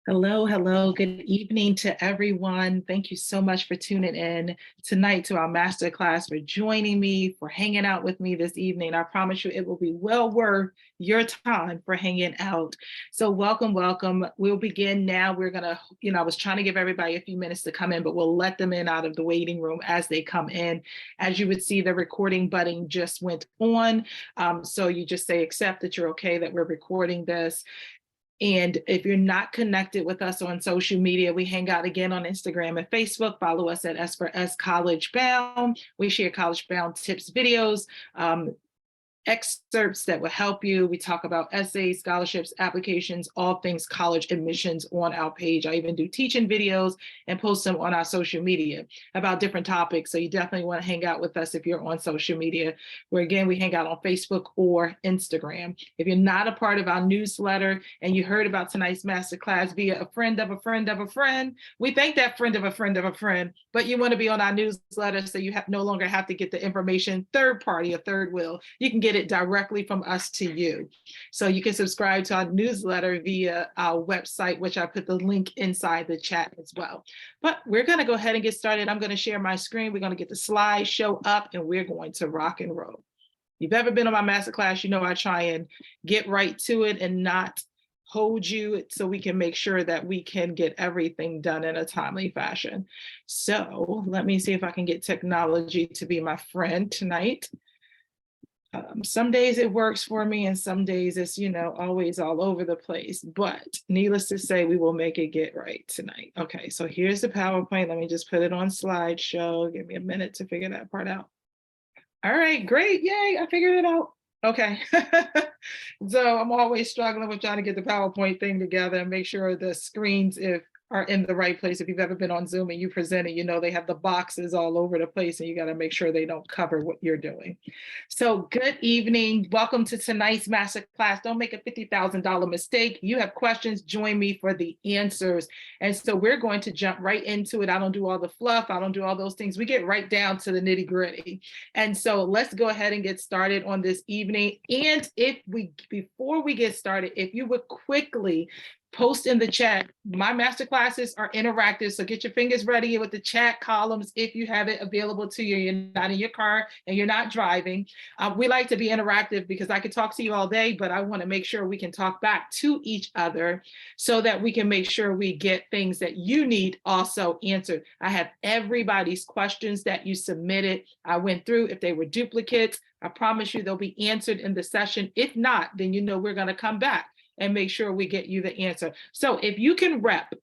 Hello, hello. Good evening to everyone. Thank you so much for tuning in tonight to our masterclass, for joining me, for hanging out with me this evening. I promise you it will be well worth your time for hanging out. So welcome, welcome. We'll begin now. We're going to, I was trying to give everybody a few minutes to come in, but we'll let them in out of the waiting room as they come in. As you would see, the recording button just went on. So you just say accept that you're okay that we're recording this. And if you're not connected with us on social media, we hang out again on Instagram and Facebook. Follow us at S for S College Bound. We share College Bound tips, videos, excerpts that will help you. We talk about essays, scholarships, applications, all things college admissions on our page. I even do teaching videos and post them on our social media about different topics. So you definitely want to hang out with us if you're on social media, where again, we hang out on Facebook or Instagram. If you're not a part of our newsletter and you heard about tonight's masterclass via a friend of a friend of a friend, we thank that friend of a friend of a friend, but you want to be on our newsletter so you no longer have to get the information third party or third wheel. You can get it directly from us to you. So you can subscribe to our newsletter via our website, which I put the link inside the chat as well. But we're going to go ahead and get started. I'm going to share my screen. We're going to get the slideshow up and we're going to rock and roll. If you've ever been on my masterclass, you know I try and get right to it and not hold you so we can make sure that we can get everything done in a timely fashion. So let me see if I can get technology to be my friend tonight. Some days it works for me and some days it's, always all over the place, but needless to say, we will make it get right tonight. Okay, so here's the PowerPoint. Let me just put it on slideshow. Give me a minute to figure that part out. All right, great. Yay, I figured it out. Okay. So I'm always struggling with trying to get the PowerPoint thing together and make sure the screens are in the right place. If you've ever been on Zoom and you present it, they have the boxes all over the place and you got to make sure they don't cover what you're doing. So good evening. Welcome to tonight's masterclass. Don't make a $50,000 mistake. You have questions, join me for the answers. And so we're going to jump right into it. I don't do all the fluff. I don't do all those things. We get right down to the nitty gritty. And so let's go ahead and get started on this evening. And before we get started, if you would quickly post in the chat. My masterclasses are interactive, so get your fingers ready with the chat columns if you have it available to you. You're not in your car and you're not driving. We like to be interactive because I could talk to you all day, but I want to make sure we can talk back to each other so that we can make sure we get things that you need also answered. I have everybody's questions that you submitted. I went through. If they were duplicates, I promise you they'll be answered in the session. If not, then we're going to come back and make sure we get you the answer. So if you can rep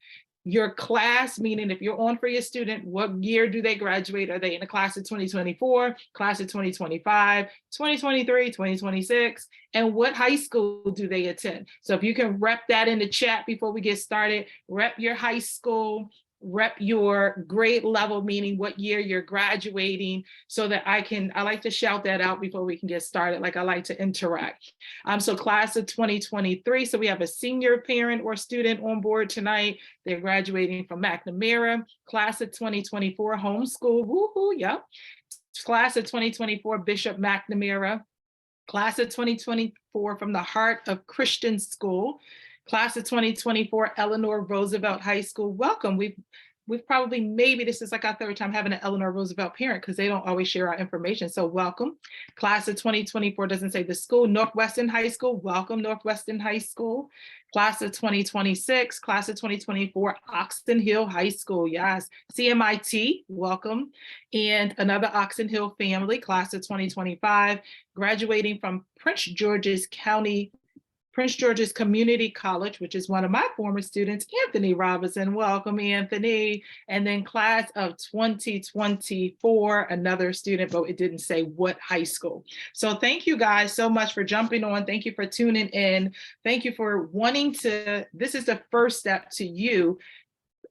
your class, meaning if you're on for your student, what year do they graduate? Are they in the class of 2024, class of 2025, 2023, 2026? And what high school do they attend? So if you can rep that in the chat before we get started, rep your high school, rep your grade level, meaning what year you're graduating, so that I like to shout that out before we can get started. Like I like to interact. So class of 2023. So we have a senior parent or student on board tonight. They're graduating from McNamara. Class of 2024 homeschool. Woohoo! Yep. Class of 2024 Bishop McNamara. Class of 2024 from the Heart of Christian School. Class of 2024, Eleanor Roosevelt High School. Welcome. We've probably, maybe this is like our third time having an Eleanor Roosevelt parent because they don't always share our information. So welcome. Class of 2024 doesn't say the school. Northwestern High School. Welcome, Northwestern High School. Class of 2026, class of 2024, Oxon Hill High School. Yes. CMIT, welcome. And another Oxon Hill family, class of 2025, graduating from Prince George's Community College, which is one of my former students, Anthony Robinson. Welcome, Anthony. And then class of 2024, another student, but it didn't say what high school. So thank you guys so much for jumping on. Thank you for tuning in. Thank you for wanting to, this is the first step to you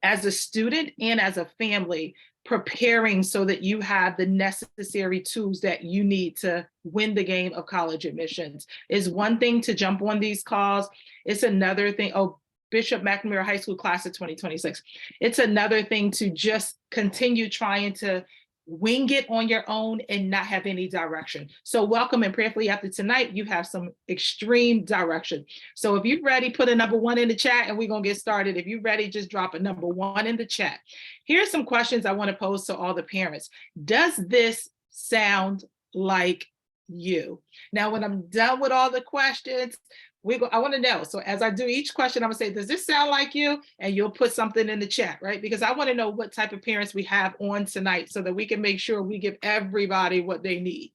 as a student and as a family, preparing so that you have the necessary tools that you need to win the game of college admissions. Is one thing to jump on these calls. It's another thing. Oh, Bishop McNamara High School class of 2026. It's another thing to just continue trying to wing it on your own and not have any direction. So welcome, and prayerfully after tonight, you have some extreme direction. So if you're ready, put a number 1 in the chat and we're going to get started. If you're ready, just drop a number 1 in the chat. Here's some questions I want to pose to all the parents. Does this sound like you? Now, when I'm done with all the questions, I want to know. So as I do each question, I'm gonna say, does this sound like you? And you'll put something in the chat, right? Because I want to know what type of parents we have on tonight so that we can make sure we give everybody what they need.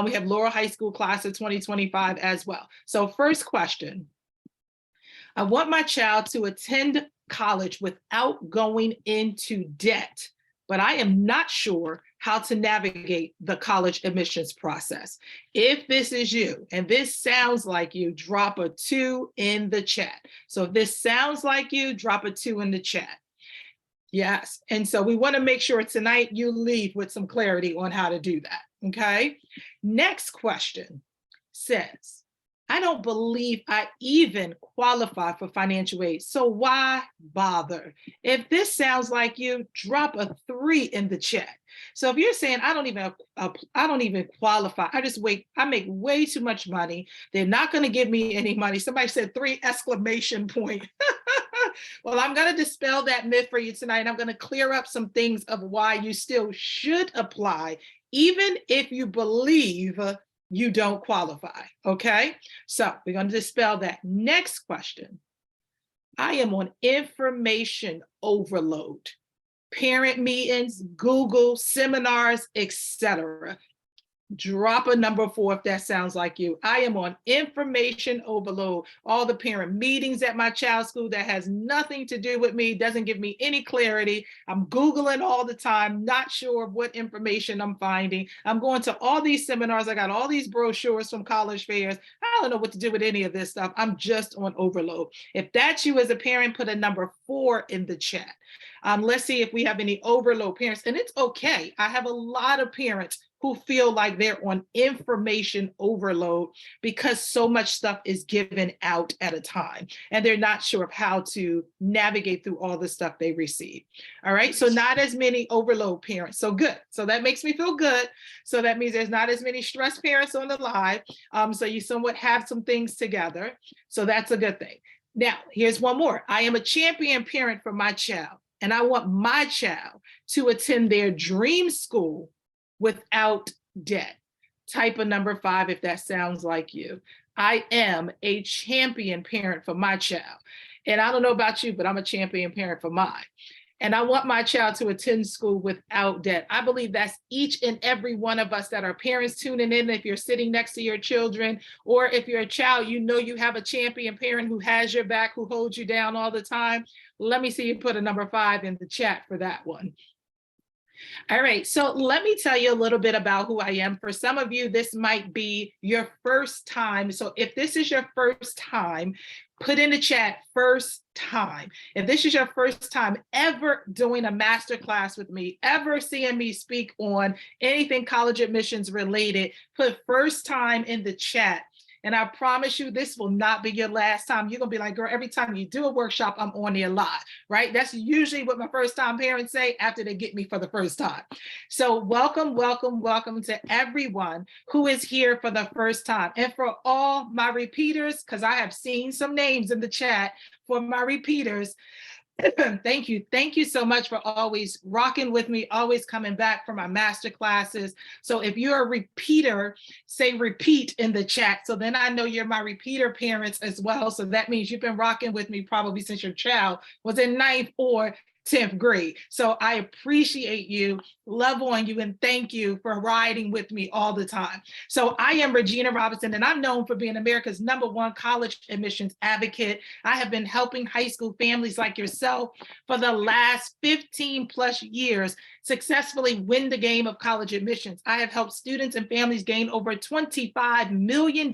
We have Laurel High School class of 2025 as well. So first question, I want my child to attend college without going into debt, but I am not sure how to navigate the college admissions process. If this is you and this sounds like you, drop a 2 in the chat. So if this sounds like you, drop a 2 in the chat. Yes, and so we want to make sure tonight you leave with some clarity on how to do that, okay? Next question says, I don't believe I even qualify for financial aid, so why bother? If this sounds like you, drop a 3 in the chat. So if you're saying, I don't even qualify, I make way too much money, they're not going to give me any money. Somebody said 3 exclamation point. Well, I'm going to dispel that myth for you tonight. I'm going to clear up some things of why you still should apply, even if you believe you don't qualify, okay? So we're going to dispel that. Next question. I am on information overload. Parent meetings, Google, seminars, etc. Drop a number 4 if that sounds like you. I am on information overload. All the parent meetings at my child's school that has nothing to do with me, doesn't give me any clarity. I'm Googling all the time, not sure of what information I'm finding. I'm going to all these seminars. I got all these brochures from college fairs. I don't know what to do with any of this stuff. I'm just on overload. If that's you as a parent, put a number 4 in the chat. Let's see if we have any overload parents. And it's okay. I have a lot of parents who feel like they're on information overload because so much stuff is given out at a time and they're not sure of how to navigate through all the stuff they receive. All right, so not as many overload parents. So good. So that makes me feel good. So that means there's not as many stressed parents on the live. So you somewhat have some things together. So that's a good thing. Now, here's one more. I am a champion parent for my child, and I want my child to attend their dream school without debt. Type a number 5 if that sounds like you. I am a champion parent for my child. And I don't know about you, but I'm a champion parent for mine. And I want my child to attend school without debt. I believe that's each and every one of us that are parents tuning in. If you're sitting next to your children, or if you're a child, you know you have a champion parent who has your back, who holds you down all the time. Let me see you put a number 5 in the chat for that one. All right, so let me tell you a little bit about who I am. For some of you, this might be your first time. So if this is your first time, put in the chat, first time. If this is your first time ever doing a masterclass with me, ever seeing me speak on anything college admissions related, put first time in the chat. And I promise you, this will not be your last time. You're going to be like, girl, every time you do a workshop, I'm on there live, right? That's usually what my first time parents say after they get me for the first time. So welcome, welcome, welcome to everyone who is here for the first time. And for all my repeaters, because I have seen some names in the chat for my repeaters, thank you. Thank you so much for always rocking with me, always coming back for my master classes. So if you're a repeater, say repeat in the chat. So then I know you're my repeater parents as well. So that means you've been rocking with me probably since your child was in 9th or 10th grade. So I appreciate you, love on you, and thank you for riding with me all the time. So I am Regina Robinson, and I'm known for being America's #1 college admissions advocate. I have been helping high school families like yourself for the last 15 plus years successfully win the game of college admissions. I have helped students and families gain over $25 million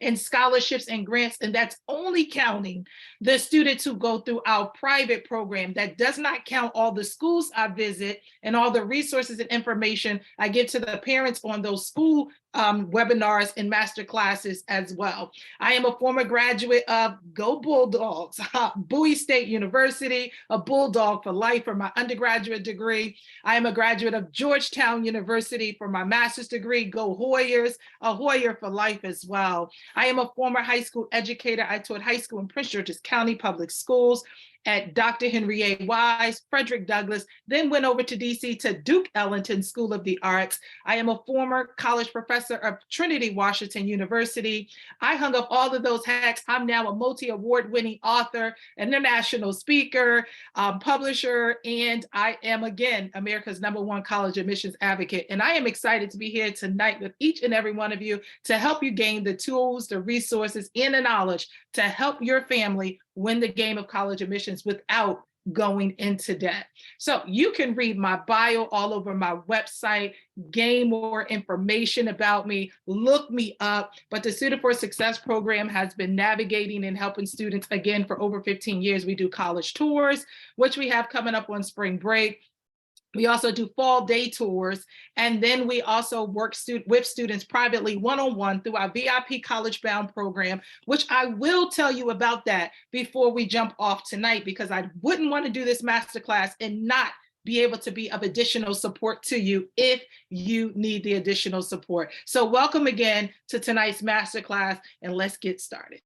in scholarships and grants, and that's only counting the students who go through our private program. That does not count all the schools I visit and all the resources and information I give to the parents on those school webinars and master classes as well. I am a former graduate of Go Bulldogs, Bowie State University, a Bulldog for life for my undergraduate degree. I am a graduate of Georgetown University for my master's degree, Go Hoyers, a Hoyer for life as well. I am a former high school educator. I taught high school in Prince George's County Public Schools at Dr. Henry A. Wise, Frederick Douglass, then went over to DC to Duke Ellington School of the Arts. I am a former college professor of Trinity Washington University. I hung up all of those hats. I'm now a multi-award winning author, international speaker, publisher, and I am again America's #1 college admissions advocate. And I am excited to be here tonight with each and every one of you to help you gain the tools, the resources, and the knowledge to help your family win the game of college admissions without going into debt. So you can read my bio all over my website, gain more information about me, look me up. But the Student for Success program has been navigating and helping students again for over 15 years. We do college tours, which we have coming up on spring break. We also do fall day tours, and then we also work with students privately one-on-one through our VIP College Bound program, which I will tell you about that before we jump off tonight, because I wouldn't want to do this masterclass and not be able to be of additional support to you if you need the additional support. So welcome again to tonight's masterclass, and let's get started.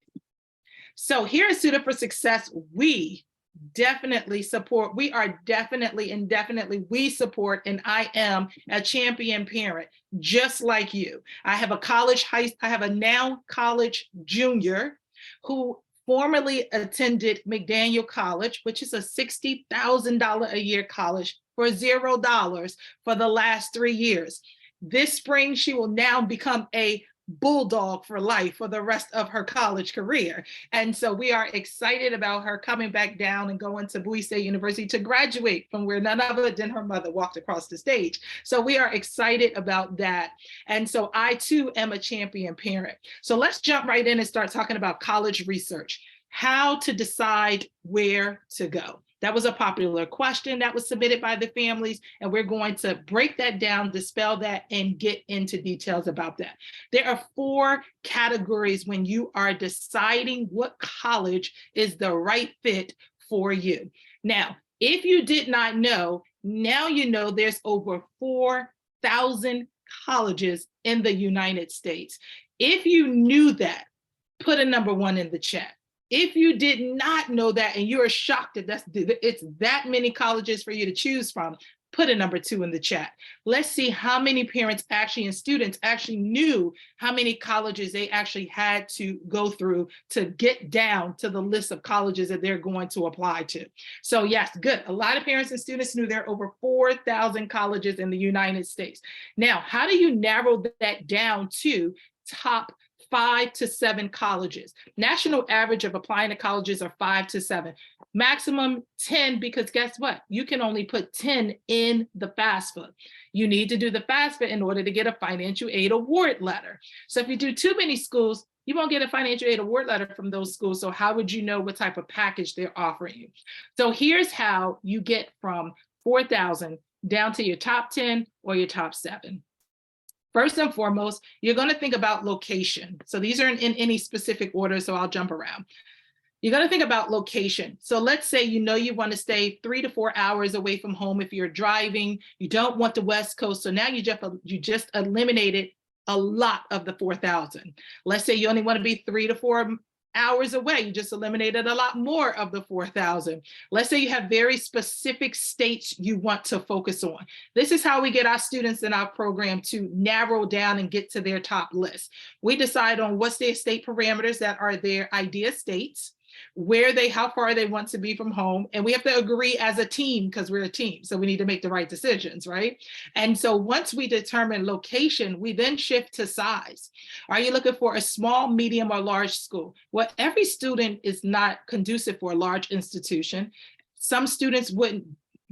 So here at Student for Success, we definitely support. We are definitely and definitely we support, and I am a champion parent just like you. I have a now college junior who formerly attended McDaniel College, which is a $60,000 a year college for $0 for the last 3 years. This spring, she will now become a Bulldog for life for the rest of her college career. And so we are excited about her coming back down and going to Bowie State University to graduate from where none other than her mother walked across the stage. So we are excited about that. And so I too am a champion parent. So let's jump right in and start talking about college research, how to decide where to go. That was a popular question that was submitted by the families, and we're going to break that down, dispel that, and get into details about that. There are 4 categories when you are deciding what college is the right fit for you. Now, if you did not know, now you know there's over 4,000 colleges in the United States. If you knew that, put a number 1 in the chat. If you did not know that and you're shocked that it's that many colleges for you to choose from, put a number 2 in the chat. Let's see how many parents actually and students actually knew how many colleges they actually had to go through to get down to the list of colleges that they're going to apply to. So yes, good. A lot of parents and students knew there are over 4,000 colleges in the United States. Now, how do you narrow that down to top 5 to 7 colleges? National average of applying to colleges are 5 to 7, maximum 10, because guess what? You can only put 10 in the FAFSA. You need to do the FAFSA in order to get a financial aid award letter. So if you do too many schools, you won't get a financial aid award letter from those schools. So how would you know what type of package they're offering you? So here's how you get from 4,000 down to your top 10 or your top 7. First and foremost, you're going to think about location. So these are in any specific order, so I'll jump around. You're going to think about location. So let's say you know you want to stay 3 to 4 hours away from home if you're driving. You don't want the West Coast. So now you just eliminated a lot of the 4,000. Let's say you only want to be 3 to 4 hours away. You just eliminated a lot more of the 4,000. Let's say you have very specific states you want to focus on. This is how we get our students in our program to narrow down and get to their top list. We decide on what's their state parameters that are their idea states, how far they want to be from home. And we have to agree as a team because we're a team. So we need to make the right decisions, right? And so once we determine location, we then shift to size. Are you looking for a small, medium, or large school? Well, every student is not conducive for a large institution. Some students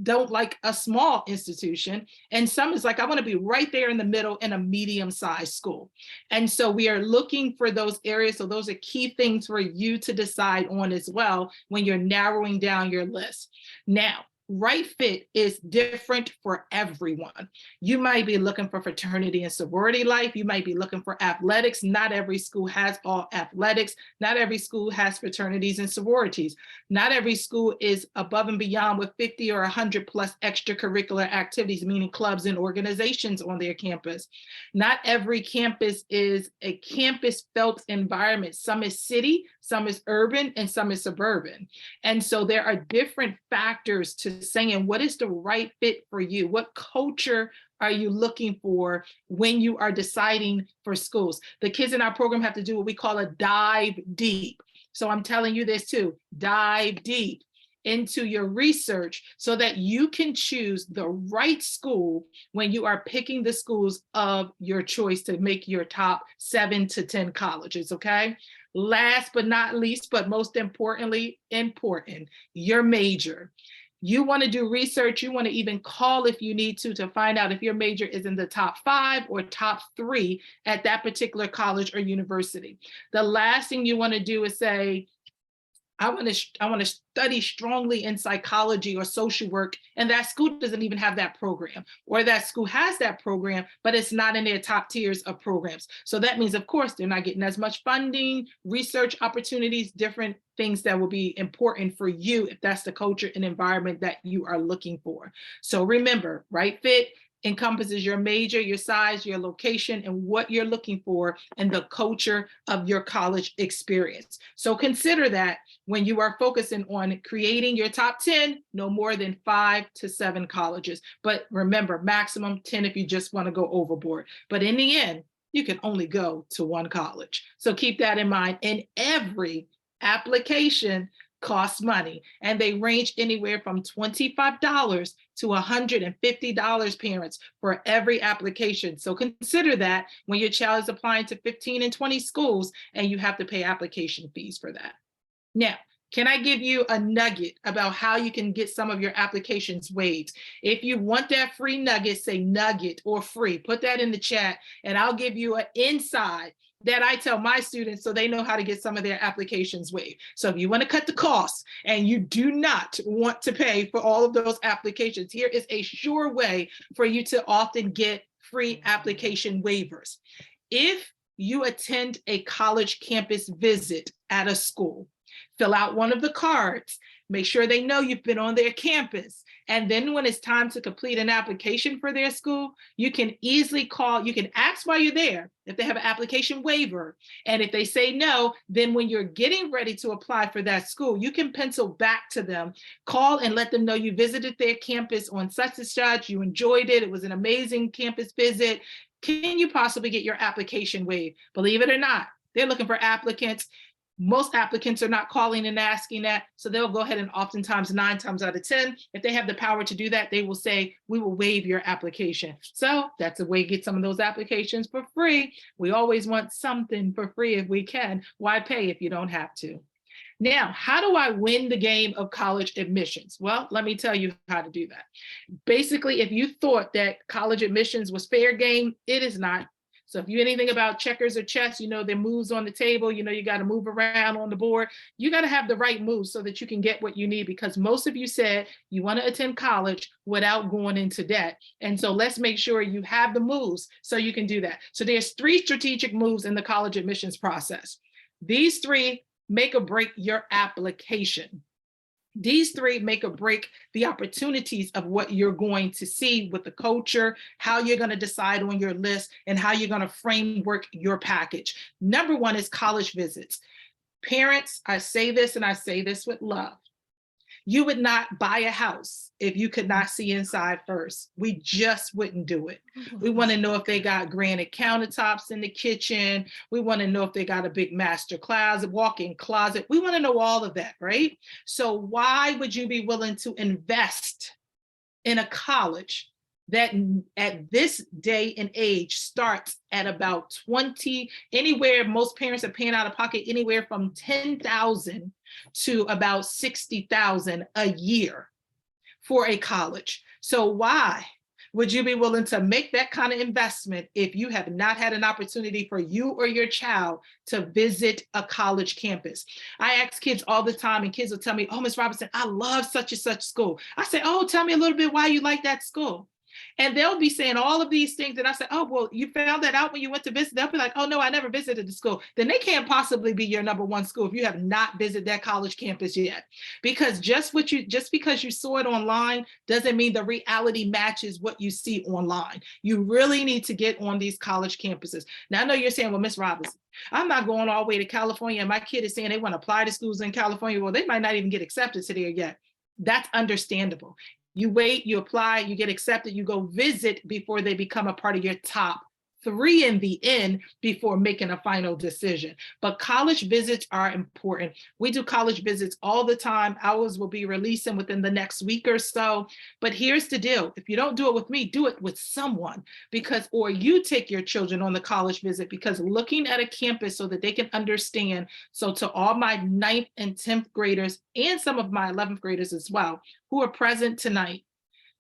don't like a small institution, and some is like, I want to be right there in the middle in a medium-sized school. And so we are looking for those areas. So those are key things for you to decide on as well when you're narrowing down your list. Now, right fit is different for everyone. You might be looking for fraternity and sorority life. You might be looking for athletics. Not every school has all athletics. Not every school has fraternities and sororities. Not every school is above and beyond with 50 or 100 plus extracurricular activities, meaning clubs and organizations on their campus. Not every campus is a campus felt environment. Some is city, some is urban, and some is suburban. And so there are different factors to saying what is the right fit for you? What culture are you looking for when you are deciding for schools? The kids in our program have to do what we call a dive deep. So I'm telling you this too, dive deep into your research so that you can choose the right school when you are picking the schools of your choice to make your top 7 to 10 colleges, okay? Last but not least, but most importantly, important, your major. You want to do research, you want to even call if you need to find out if your major is in the top 5 or top 3 at that particular college or university. The last thing you want to do is say, I want to study strongly in psychology or social work, and that school doesn't even have that program, or that school has that program, but it's not in their top tiers of programs. So that means, of course, they're not getting as much funding, research opportunities, different things that will be important for you if that's the culture and environment that you are looking for. So remember, right fit encompasses your major, your size, your location, and what you're looking for and the culture of your college experience. So consider that when you are focusing on creating your top 10, no more than 5 to 7 colleges. But remember, maximum 10 if you just want to go overboard. But in the end, you can only go to one college. So keep that in mind. And every application costs money, and they range anywhere from $25 to $150, parents, for every application. So consider that when your child is applying to 15 and 20 schools and you have to pay application fees for that. Now, can I give you a nugget about how you can get some of your applications waived? If you want that free nugget, say nugget or free, put that in the chat, and I'll give you an inside that I tell my students so they know how to get some of their applications waived. So if you want to cut the costs and you do not want to pay for all of those applications, here is a sure way for you to often get free application waivers. If you attend a college campus visit at a school, fill out one of the cards, make sure they know you've been on their campus. And then when it's time to complete an application for their school, you can easily call, you can ask while you're there if they have an application waiver. And if they say no, then when you're getting ready to apply for that school, you can pencil back to them, call and let them know you visited their campus on such and such, you enjoyed it, it was an amazing campus visit. Can you possibly get your application waived? Believe it or not, they're looking for applicants. Most applicants are not calling and asking that, so they'll go ahead and oftentimes 9 times out of 10, if they have the power to do that, they will say, we will waive your application. So that's a way to get some of those applications for free. We always want something for free if we can. Why pay if you don't have to? Now, how do I win the game of college admissions? Well, let me tell you how to do that. Basically, if you thought that college admissions was fair game, it is not. So if you anything about checkers or chess, you know, there moves on the table, you know, you got to move around on the board. You got to have the right moves so that you can get what you need, because most of you said you want to attend college without going into debt. And so let's make sure you have the moves so you can do that. So there's 3 strategic moves in the college admissions process. These 3 make or break your application. These 3 make or break the opportunities of what you're going to see with the culture, how you're going to decide on your list, and how you're going to framework your package. Number 1 is college visits. Parents, I say this and I say this with love. You would not buy a house if you could not see inside first. We just wouldn't do it. We want to know if they got granite countertops in the kitchen. We want to know if they got a big Masterclass, walk-in closet. We want to know all of that, right? So why would you be willing to invest in a college that at this day and age starts at about 20, anywhere, most parents are paying out of pocket anywhere from 10,000 to about 60,000 a year for a college. So why? Would you be willing to make that kind of investment if you have not had an opportunity for you or your child to visit a college campus? I ask kids all the time, and kids will tell me, oh, Ms. Robinson, I love such and such school. I say, oh, tell me a little bit why you like that school. And they'll be saying all of these things. And I say, oh, well, you found that out when you went to visit. They'll be like, oh, no, I never visited the school. Then they can't possibly be your number one school if you have not visited that college campus yet. Because just because you saw it online doesn't mean the reality matches what you see online. You really need to get on these college campuses. Now, I know you're saying, well, Miss Robinson, I'm not going all the way to California, and my kid is saying they want to apply to schools in California. Well, they might not even get accepted to there yet. That's understandable. You wait, you apply, you get accepted, you go visit before they become a part of your top 3 in the end before making a final decision. But college visits are important. We do college visits all the time. Ours will be releasing within the next week or so. But here's the deal. If you don't do it with me, do it with someone, or you take your children on the college visit, because looking at a campus so that they can understand. So to all my 9th and 10th graders and some of my 11th graders as well, who are present tonight,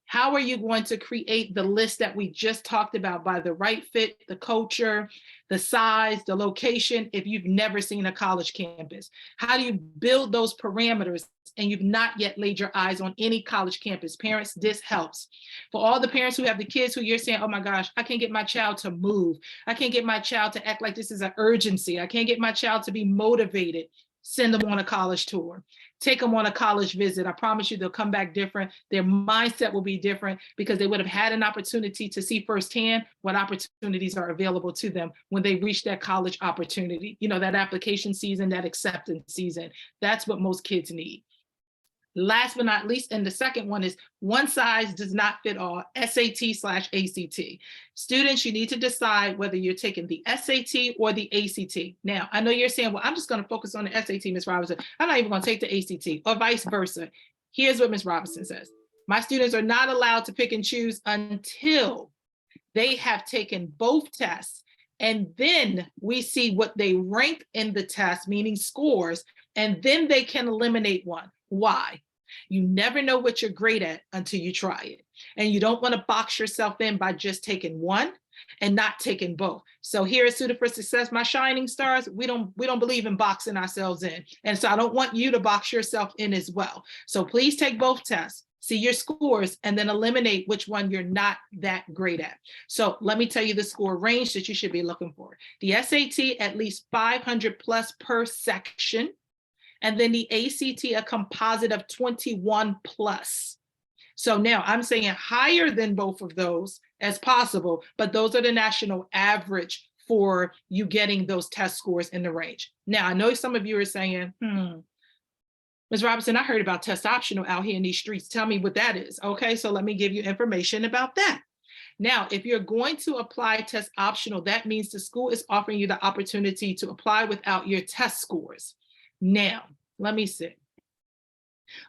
how are you going to create the list that we just talked about by the right fit, the culture, the size, the location, if you've never seen a college campus? How do you build those parameters and you've not yet laid your eyes on any college campus? Parents, this helps. For all the parents who have the kids who you're saying, oh my gosh, I can't get my child to move. I can't get my child to act like this is an urgency. I can't get my child to be motivated. Send them on a college tour. Take them on a college visit. I promise you they'll come back different. Their mindset will be different because they would have had an opportunity to see firsthand what opportunities are available to them when they reach that college opportunity. You know, that application season, that acceptance season. That's what most kids need. Last but not least, and the second one is one size does not fit all, SAT/ACT. Students, you need to decide whether you're taking the SAT or the ACT. Now, I know you're saying, well, I'm just going to focus on the SAT, Ms. Robinson. I'm not even going to take the ACT, or vice versa. Here's what Ms. Robinson says. My students are not allowed to pick and choose until they have taken both tests. And then we see what they rank in the test, meaning scores, and then they can eliminate one. Why? You never know what you're great at until you try it. And you don't want to box yourself in by just taking one and not taking both. So here at Suited for Success, my shining stars, we don't believe in boxing ourselves in. And so I don't want you to box yourself in as well. So please take both tests, see your scores, and then eliminate which one you're not that great at. So let me tell you the score range that you should be looking for. The SAT, at least 500 plus per section. And then the ACT, a composite of 21 plus. So now I'm saying higher than both of those as possible, but those are the national average for you getting those test scores in the range. Now, I know some of you are saying, Ms. Robinson, I heard about test optional out here in these streets. Tell me what that is. Okay, so let me give you information about that. Now, if you're going to apply test optional, that means the school is offering you the opportunity to apply without your test scores. Now, let me see.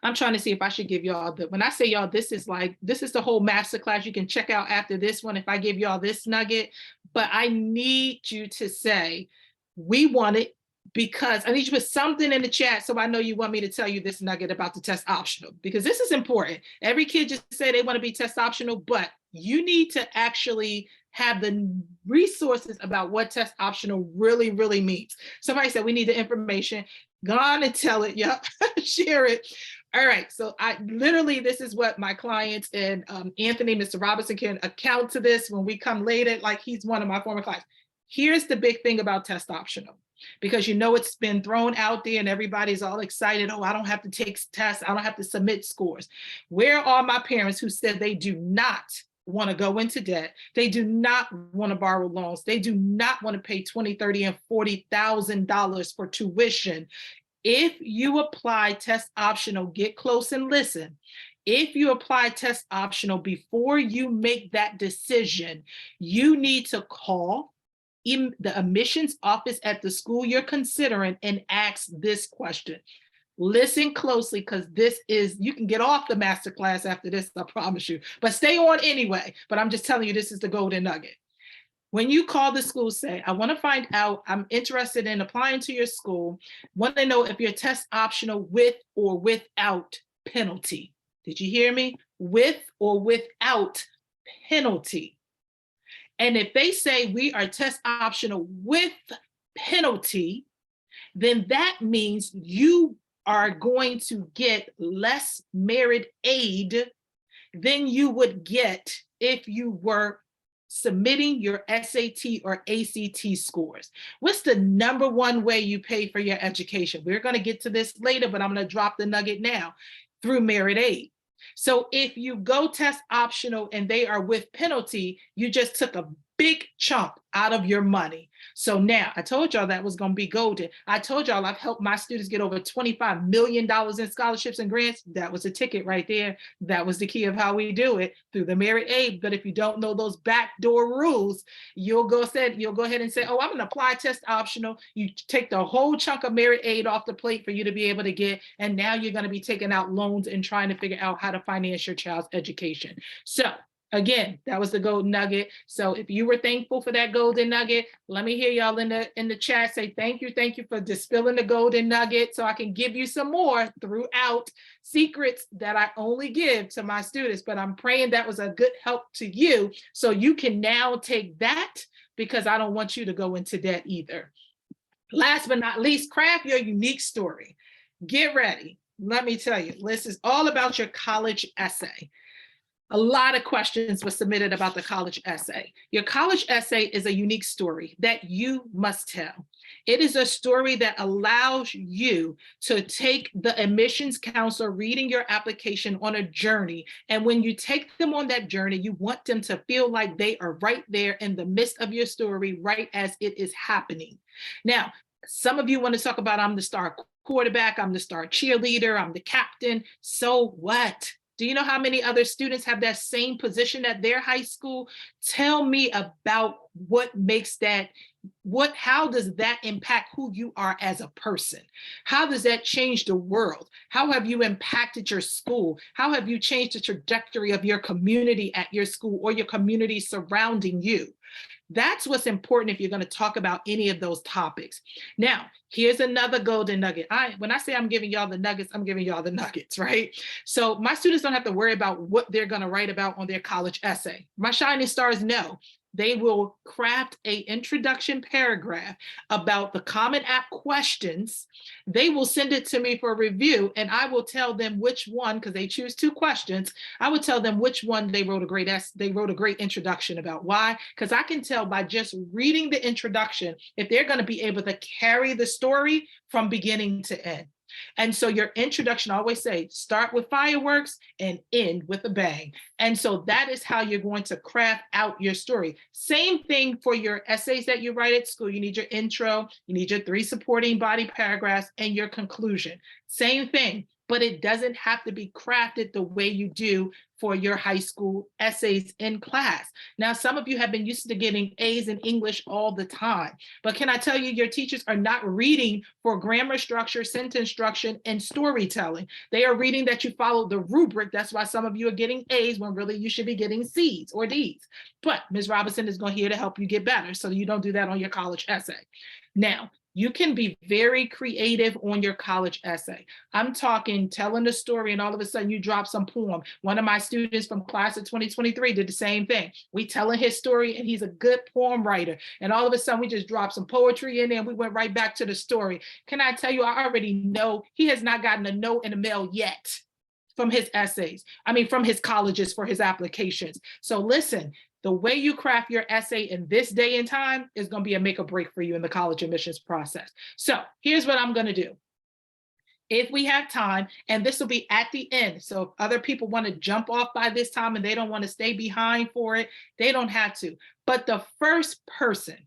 I'm trying to see if I should give y'all when I say y'all, this is the whole masterclass you can check out after this one if I give y'all this nugget, but I need you to say, we want it, because I need you to put something in the chat so I know you want me to tell you this nugget about the test optional, because this is important. Every kid just say they want to be test optional, but you need to actually have the resources about what test optional really, really means. Somebody said we need the information. Go on and tell it. Yep, share it. All right, so this is what my clients and Anthony, Mr. Robinson, can account to this when we come later, like he's one of my former clients. Here's the big thing about test optional, because you know it's been thrown out there and everybody's all excited. Oh, I don't have to take tests. I don't have to submit scores. Where are my parents who said they do not want to go into debt? They do not want to borrow loans. They do not want to pay $20,000, $30,000, and $40,000 for tuition. If you apply test optional, get close and listen. If you apply test optional, before you make that decision, you need to call the admissions office at the school you're considering and ask this question. Listen closely, because you can get off the masterclass after this, I promise you, but stay on anyway. But I'm just telling you, this is the golden nugget. When you call the school, say, I want to find out, I'm interested in applying to your school, want to know if you're test optional with or without penalty. Did you hear me? With or without penalty. And if they say we are test optional with penalty, then that means you are going to get less merit aid than you would get if you were submitting your SAT or ACT scores. What's the number one way you pay for your education? We're going to get to this later, but I'm going to drop the nugget now: through merit aid. So if you go test optional and they are with penalty, you just took a big chunk out of your money. So now, I told y'all that was going to be golden. I told y'all I've helped my students get over $25 million in scholarships and grants. That was a ticket right there. That was the key of how we do it, through the merit aid. But if you don't know those backdoor rules, you'll go ahead and say, oh, I'm going to apply test optional. You take the whole chunk of merit aid off the plate for you to be able to get, and now you're going to be taking out loans and trying to figure out how to finance your child's education. So again, that was the golden nugget. So if you were thankful for that golden nugget, let me hear y'all in the chat say thank you for dispelling the golden nugget, so I can give you some more throughout, secrets that I only give to my students. But I'm praying that was a good help to you, so you can now take that, because I don't want you to go into debt either. Last but not least, craft your unique story. Get ready. Let me tell you, this is all about your college essay. A lot of questions were submitted about the college essay. Your college essay is a unique story that you must tell. It is a story that allows you to take the admissions counselor reading your application on a journey. And when you take them on that journey, you want them to feel like they are right there in the midst of your story, right as it is happening. Now, some of you want to talk about, I'm the star quarterback, I'm the star cheerleader, I'm the captain. So what? Do you know how many other students have that same position at their high school? Tell me about what makes that, how does that impact who you are as a person? How does that change the world? How have you impacted your school? How have you changed the trajectory of your community at your school or your community surrounding you? That's what's important if you're going to talk about any of those topics. Now, here's another golden nugget. When I say I'm giving y'all the nuggets, I'm giving y'all the nuggets, right? So my students don't have to worry about what they're going to write about on their college essay. My shining stars know. They will craft an introduction paragraph about the Common App questions. They will send it to me for review, and I will tell them which one, because they choose 2 questions. I would tell them which one they wrote a great introduction about. Why? Because I can tell by just reading the introduction if they're going to be able to carry the story from beginning to end. And so your introduction, I always say, start with fireworks and end with a bang. And so that is how you're going to craft out your story. Same thing for your essays that you write at school. You need your intro, you need your 3 supporting body paragraphs, and your conclusion. Same thing, but it doesn't have to be crafted the way you do for your high school essays in class. Now, some of you have been used to getting A's in English all the time, but can I tell you, your teachers are not reading for grammar structure, sentence structure, and storytelling. They are reading that you follow the rubric. That's why some of you are getting A's when really you should be getting C's or D's. But Ms. Robinson is here to help you get better, so you don't do that on your college essay. Now, you can be very creative on your college essay. I'm talking telling a story, and all of a sudden you drop some poem. One of my students from class of 2023 did the same thing. We telling his story, and he's a good poem writer. And all of a sudden we just dropped some poetry in there, and we went right back to the story. Can I tell you, I already know he has not gotten a note in the mail yet from his essays. From his colleges for his applications. So listen, the way you craft your essay in this day and time is going to be a make or break for you in the college admissions process. So here's what I'm going to do. If we have time, and this will be at the end, so if other people want to jump off by this time and they don't want to stay behind for it, they don't have to. But the first person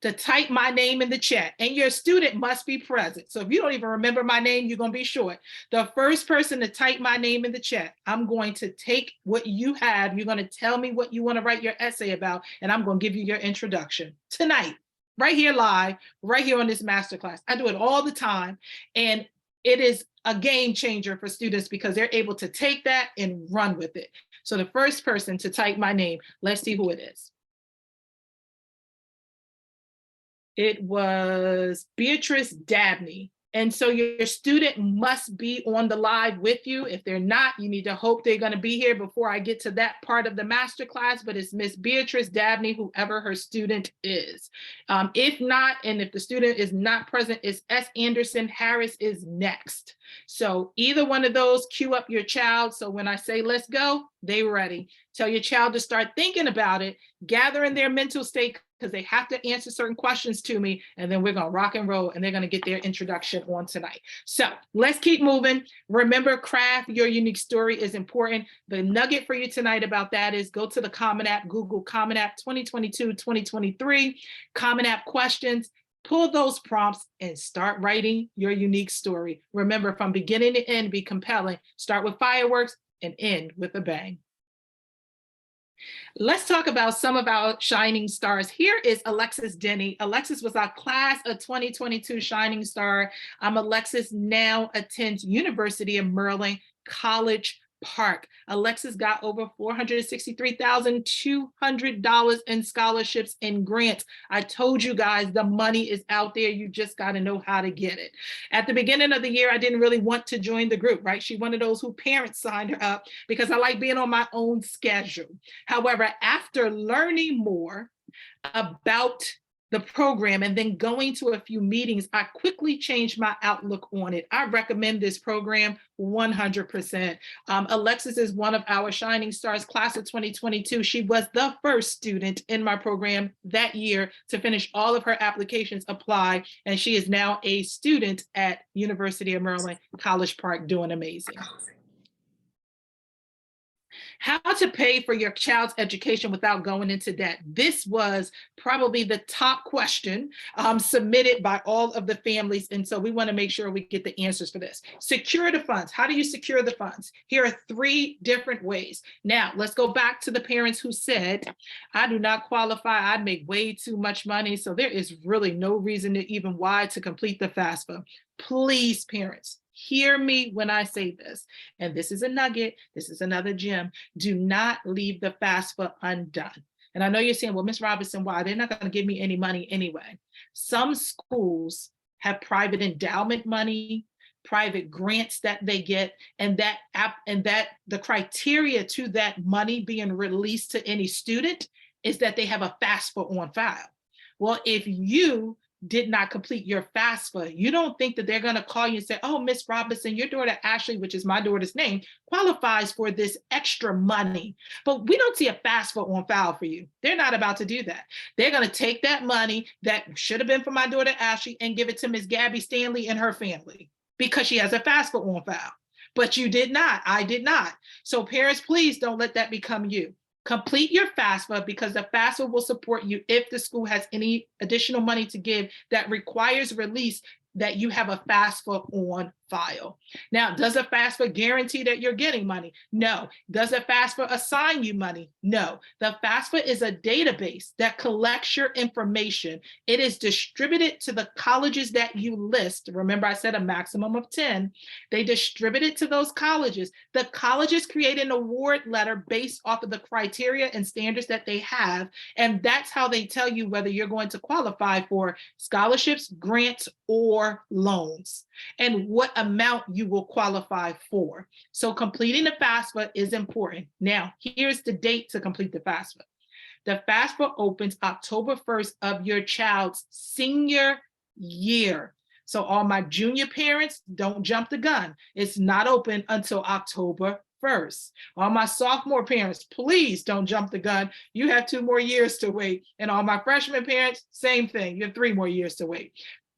to type my name in the chat, and your student must be present. So if you don't even remember my name, you're going to be short. The first person to type my name in the chat, I'm going to take what you have. You're going to tell me what you want to write your essay about, and I'm going to give you your introduction tonight, right here live, right here on this masterclass. I do it all the time, and it is a game changer for students because they're able to take that and run with it. So the first person to type my name, let's see who it is. It was Beatrice Dabney. And so your student must be on the live with you. If they're not, you need to hope they're going to be here before I get to that part of the masterclass, but it's Miss Beatrice Dabney, whoever her student is. If not, and if the student is not present, it's S. Anderson Harris is next. So either one of those, cue up your child. So when I say let's go, they ready. Tell your child to start thinking about it, gather in their mental state, because they have to answer certain questions to me, and then we're going to rock and roll, and they're going to get their introduction on tonight. So let's keep moving. Remember, craft your unique story is important. The nugget for you tonight about that is go to the Common App, Google Common App 2022-2023, Common App questions, pull those prompts and start writing your unique story. Remember, from beginning to end, be compelling. Start with fireworks and end with a bang. Let's talk about some of our shining stars. Here is Alexis Denny. Alexis was our class of 2022 shining star. Alexis now attends University of Maryland College Park. Alexis got over $463,200 in scholarships and grants. I told you guys the money is out there. You just got to know how to get it. At the beginning of the year, I didn't really want to join the group, right? She's one of those who parents signed her up because I like being on my own schedule. However, after learning more about the program and then going to a few meetings, I quickly changed my outlook on it. I recommend this program 100%. Alexis is one of our shining stars, class of 2022. She was the first student in my program that year to finish all of her applications, apply, and she is now a student at University of Maryland College Park, doing amazing. How to pay for your child's education without going into debt. This was probably the top question submitted by all of the families. And so we want to make sure we get the answers for this. Secure the funds. How do you secure the funds? Here are 3 different ways. Now, let's go back to the parents who said, I do not qualify. I make way too much money. So there is really no reason to even why to complete the FAFSA. Please, parents, hear me when I say this, and this is a nugget, this is another gem. Do not leave the FAFSA undone. And I know you're saying, well, Ms. Robinson, why? They're not going to give me any money anyway. Some schools have private endowment money, private grants that they get, and that the criteria to that money being released to any student is that they have a FAFSA on file. Well, if you did not complete your FAFSA, you don't think that they're going to call you and say, oh, Miss Robinson, your daughter Ashley, which is my daughter's name, qualifies for this extra money, but we don't see a FAFSA on file for you. They're not about to do that. They're going to take that money that should have been for my daughter Ashley and give it to Miss Gabby Stanley and her family because she has a FAFSA on file. But you did not. I did not. So parents, please don't let that become you. Complete your FAFSA, because the FAFSA will support you if the school has any additional money to give that requires release, that you have a FAFSA on file. Now, does a FAFSA guarantee that you're getting money? No. Does a FAFSA assign you money? No. The FAFSA is a database that collects your information. It is distributed to the colleges that you list. Remember, I said a maximum of 10. They distribute it to those colleges. The colleges create an award letter based off of the criteria and standards that they have. And that's how they tell you whether you're going to qualify for scholarships, grants, or loans, and what amount you will qualify for. So completing the FAFSA is important. Now, here's the date to complete the FAFSA. The FAFSA opens October 1st of your child's senior year. So all my junior parents, don't jump the gun. It's not open until October 1st. All my sophomore parents, please don't jump the gun. You have 2 more years to wait. And all my freshman parents, same thing. You have 3 more years to wait.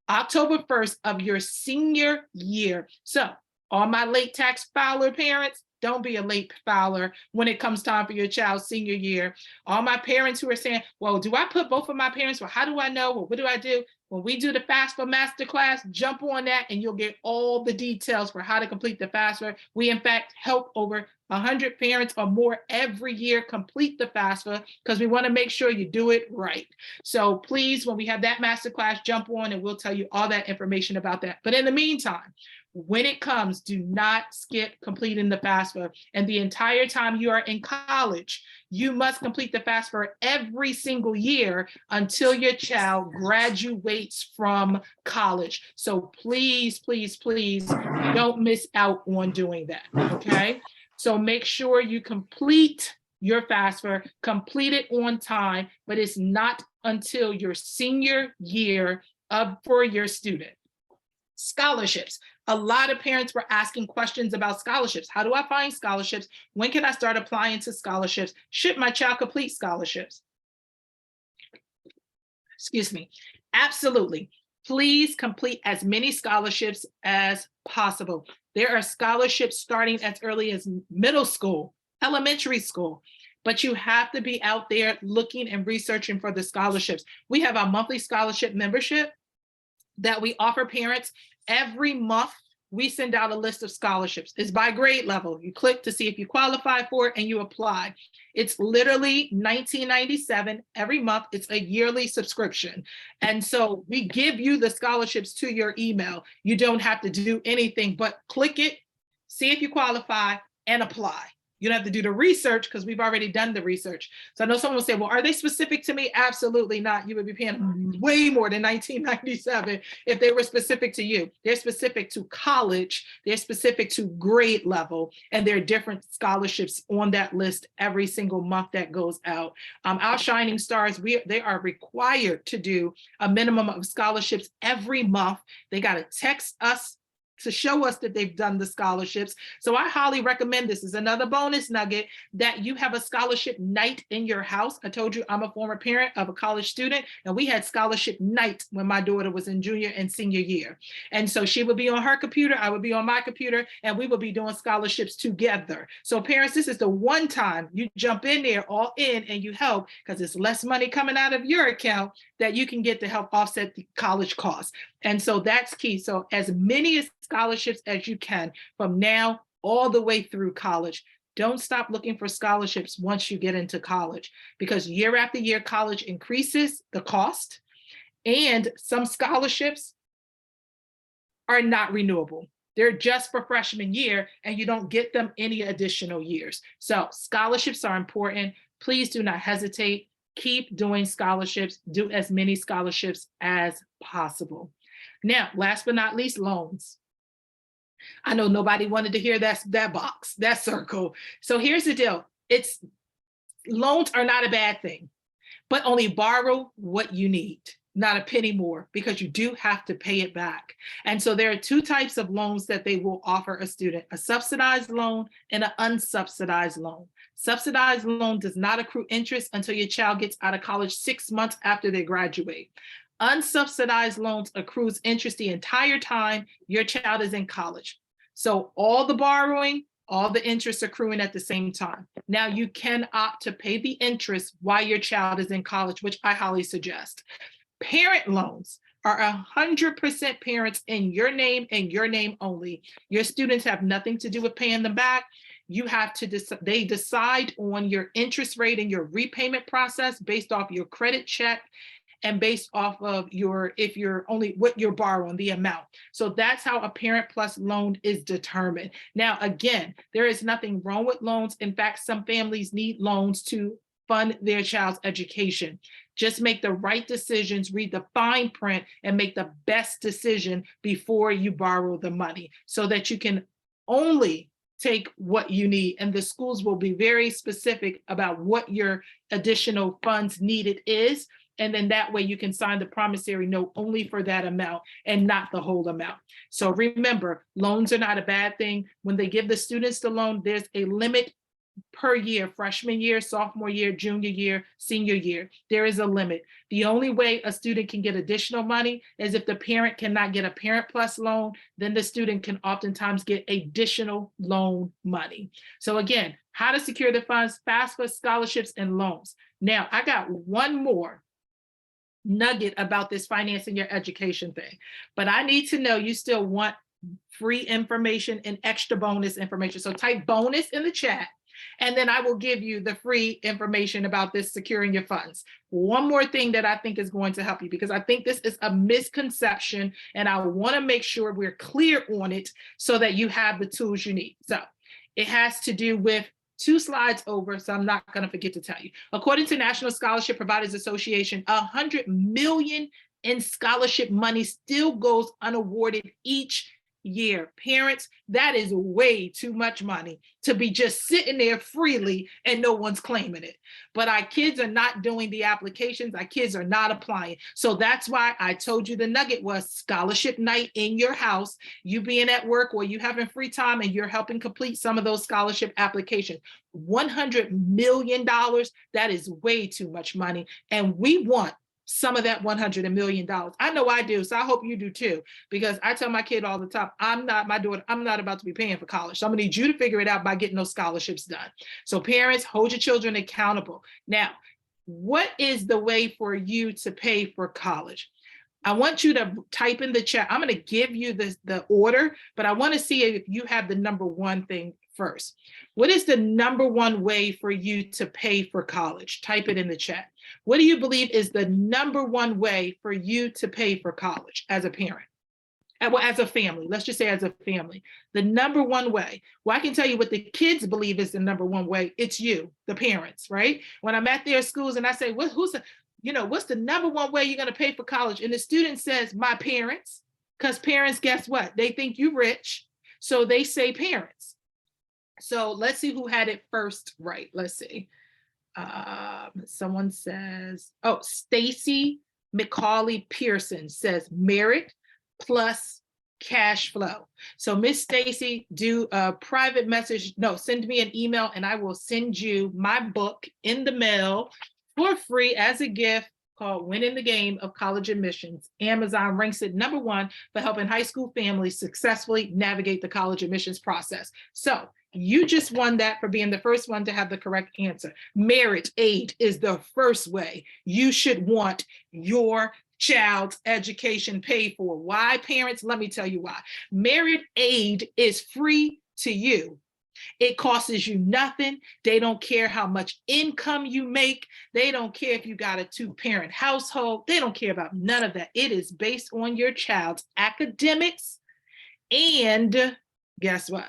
October 1st of your senior year. So all my late tax filer parents, don't be a late filer when it comes time for your child's senior year. All my parents who are saying, well, do I put both of my parents? Well, how do I know? Well, what do I do? When we do the FAFSA Masterclass, jump on that and you'll get all the details for how to complete the FAFSA. We, in fact, help over 100 parents or more every year complete the FAFSA because we want to make sure you do it right. So please, when we have that Masterclass, jump on and we'll tell you all that information about that. But in the meantime, when it comes, do not skip completing the FAFSA. And the entire time you are in college, you must complete the FAFSA every single year until your child graduates from college. So please, please, please don't miss out on doing that, okay? So make sure you complete your FAFSA, complete it on time, but it's not until your senior year for your student. Scholarships. A lot of parents were asking questions about scholarships. How do I find scholarships? When can I start applying to scholarships? Should my child complete scholarships? Excuse me. Absolutely. Please complete as many scholarships as possible. There are scholarships starting as early as middle school, elementary school, but you have to be out there looking and researching for the scholarships. We have our monthly scholarship membership that we offer parents. Every month, we send out a list of scholarships. It's by grade level. You click to see if you qualify for it and you apply. It's literally $19.97 every month. It's a yearly subscription. And so we give you the scholarships to your email. You don't have to do anything but click it, see if you qualify, and apply. You don't have to do the research because we've already done the research. So I know someone will say, well, are they specific to me? Absolutely not. You would be paying way more than $19.97 if they were specific to you. They're specific to college. They're specific to grade level. And there are different scholarships on that list every single month that goes out. Our Shining Stars, they are required to do a minimum of scholarships every month. They got to text us to show us that they've done the scholarships. So I highly recommend, this is another bonus nugget, that you have a scholarship night in your house. I told you I'm a former parent of a college student, and we had scholarship night when my daughter was in junior and senior year. And so she would be on her computer, I would be on my computer, and we would be doing scholarships together. So parents, this is the one time you jump in there all in and you help, because it's less money coming out of your account that you can get to help offset the college costs. And so that's key. So as many scholarships as you can from now all the way through college. Don't stop looking for scholarships once you get into college, because year after year, college increases the cost, and some scholarships are not renewable. They're just for freshman year, and you don't get them any additional years. So scholarships are important. Please do not hesitate. Keep doing scholarships. Do as many scholarships as possible. Now, last but not least, loans. I know nobody wanted to hear that box, that circle. So here's the deal. Loans are not a bad thing, but only borrow what you need, not a penny more, because you do have to pay it back. And so there are two types of loans that they will offer a student: a subsidized loan and an unsubsidized loan. Subsidized loan does not accrue interest until your child gets out of college 6 months after they graduate. Unsubsidized loans accrues interest the entire time your child is in college. So all the borrowing, all the interest accruing at the same time. Now you can opt to pay the interest while your child is in college, which I highly suggest. Parent loans are 100% parents in your name and your name only. Your students have nothing to do with paying them back. You have to they decide on your interest rate and your repayment process based off your credit check and based off of what you're borrowing, the amount. So that's how a Parent Plus loan is determined. Now, again, there is nothing wrong with loans. In fact, some families need loans to fund their child's education. Just make the right decisions, read the fine print, and make the best decision before you borrow the money, so that you can only take what you need. And the schools will be very specific about what your additional funds needed is. And then that way you can sign the promissory note only for that amount and not the whole amount. So remember, loans are not a bad thing. When they give the students the loan, there's a limit per year: freshman year, sophomore year, junior year, senior year. There is a limit. The only way a student can get additional money is if the parent cannot get a Parent Plus loan, then the student can oftentimes get additional loan money. So again, how to secure the funds: FAFSA, scholarships, and loans. Now, I got one more nugget about this financing your education thing, but I need to know you still want free information and extra bonus information. So type bonus in the chat, And then I will give you the free information about this securing your funds. One more thing that I think is going to help you, because I think this is a misconception and I want to make sure we're clear on it so that you have the tools you need. So it has to do with 2 slides over, so I'm not going to forget to tell you. According to National Scholarship Providers Association, $100 million in scholarship money still goes unawarded each year. Parents, that is way too much money to be just sitting there freely and no one's claiming it. But our kids are not doing the applications. Our kids are not applying. So that's why I told you the nugget was scholarship night in your house, you being at work or you having free time and you're helping complete some of those scholarship applications. $100 million, that is way too much money. And we want some of that $100 million. I know I do, so I hope you do too, because I tell my kid all the time, I'm not about to be paying for college. So I'm gonna need you to figure it out by getting those scholarships done. So parents, hold your children accountable. Now, what is the way for you to pay for college? I want you to type in the chat. I'm gonna give you the order, but I wanna see if you have the number one thing first. What is the number one way for you to pay for college? Type it in the chat. What do you believe is the number one way for you to pay for college as a parent? Well, as a family, let's just say as a family, the number one way. Well, I can tell you what the kids believe is the number one way. It's you, the parents, right? When I'm at their schools and I say, what's the number one way you're going to pay for college? And the student says, my parents, because parents, guess what? They think you're rich. So they say parents. So let's see who had it first right. Let's see. Someone says, oh, Stacy McCauley Pearson says merit plus cash flow. So Miss Stacy, do a private message. No, send me an email and I will send you my book in the mail for free as a gift called Winning the Game of College Admissions. Amazon ranks it #1 for helping high school families successfully navigate the college admissions process. So you just won that for being the first one to have the correct answer. Merit aid is the first way you should want your child's education paid for. Why, parents? Let me tell you why. Merit aid is free to you. It costs you nothing. They don't care how much income you make. They don't care if you got a 2-parent household. They don't care about none of that. It is based on your child's academics and guess what?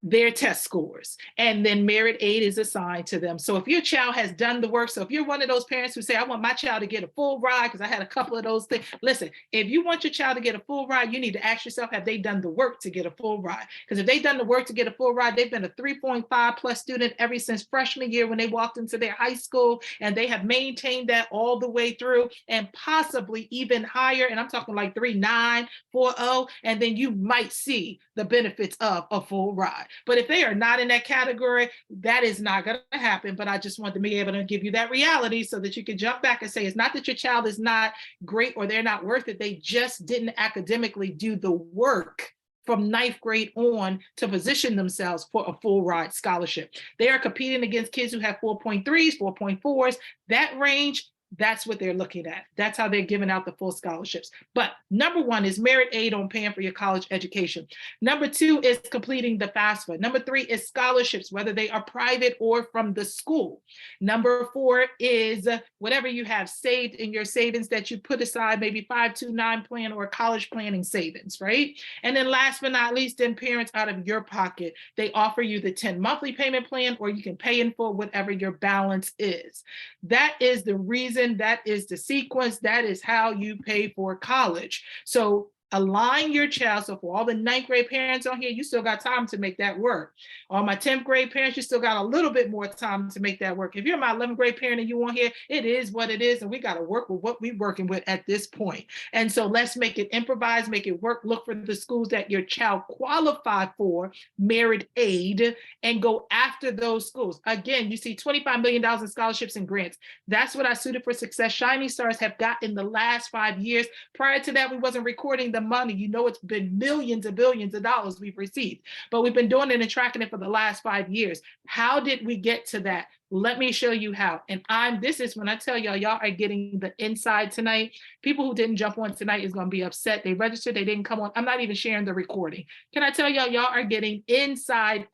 Their test scores, and then merit aid is assigned to them. So if your child has done the work, so if you're one of those parents who say, I want my child to get a full ride, because I had a couple of those things, listen, if you want your child to get a full ride, you need to ask yourself, have they done the work to get a full ride? Because if they've done the work to get a full ride, they've been a 3.5 plus student ever since freshman year when they walked into their high school, and they have maintained that all the way through and possibly even higher. And I'm talking like 3.9, 4.0, and then you might see the benefits of a full ride. But if they are not in that category, that is not going to happen. But I just want to be able to give you that reality so that you can jump back and say, it's not that your child is not great or they're not worth it. They just didn't academically do the work from 9th grade on to position themselves for a full ride scholarship. They are competing against kids who have 4.3s, 4.4s, that range. That's what they're looking at. That's how they're giving out the full scholarships. But #1 is merit aid on paying for your college education. #2 is completing the FAFSA. #3 is scholarships, whether they are private or from the school. #4 is whatever you have saved in your savings that you put aside, maybe 529 plan or college planning savings, right? And then last but not least, then parents out of your pocket, they offer you the 10 monthly payment plan, or you can pay in full whatever your balance is. That is the reason. That is the sequence. That is how you pay for college. So align your child. So for all the 9th grade parents on here, you still got time to make that work. All my 10th grade parents, you still got a little bit more time to make that work. If you're my 11th grade parent and you want here, it is what it is. And we got to work with what we're working with at this point. And so let's make it improvise, make it work. Look for the schools that your child qualified for merit aid and go after those schools. Again, you see $25 million in scholarships and grants. That's what our Suited for Success Shining Stars have got in the last 5 years. Prior to that, we wasn't recording the the money. You know, it's been millions and billions of dollars we've received, but we've been doing it and tracking it for the last 5 years. How did we get to that? Let me show you how. And this is when I tell y'all, y'all are getting the inside tonight. People who didn't jump on tonight is going to be upset. They registered, they didn't come on. I'm not even sharing the recording. Can I tell y'all, y'all are getting inside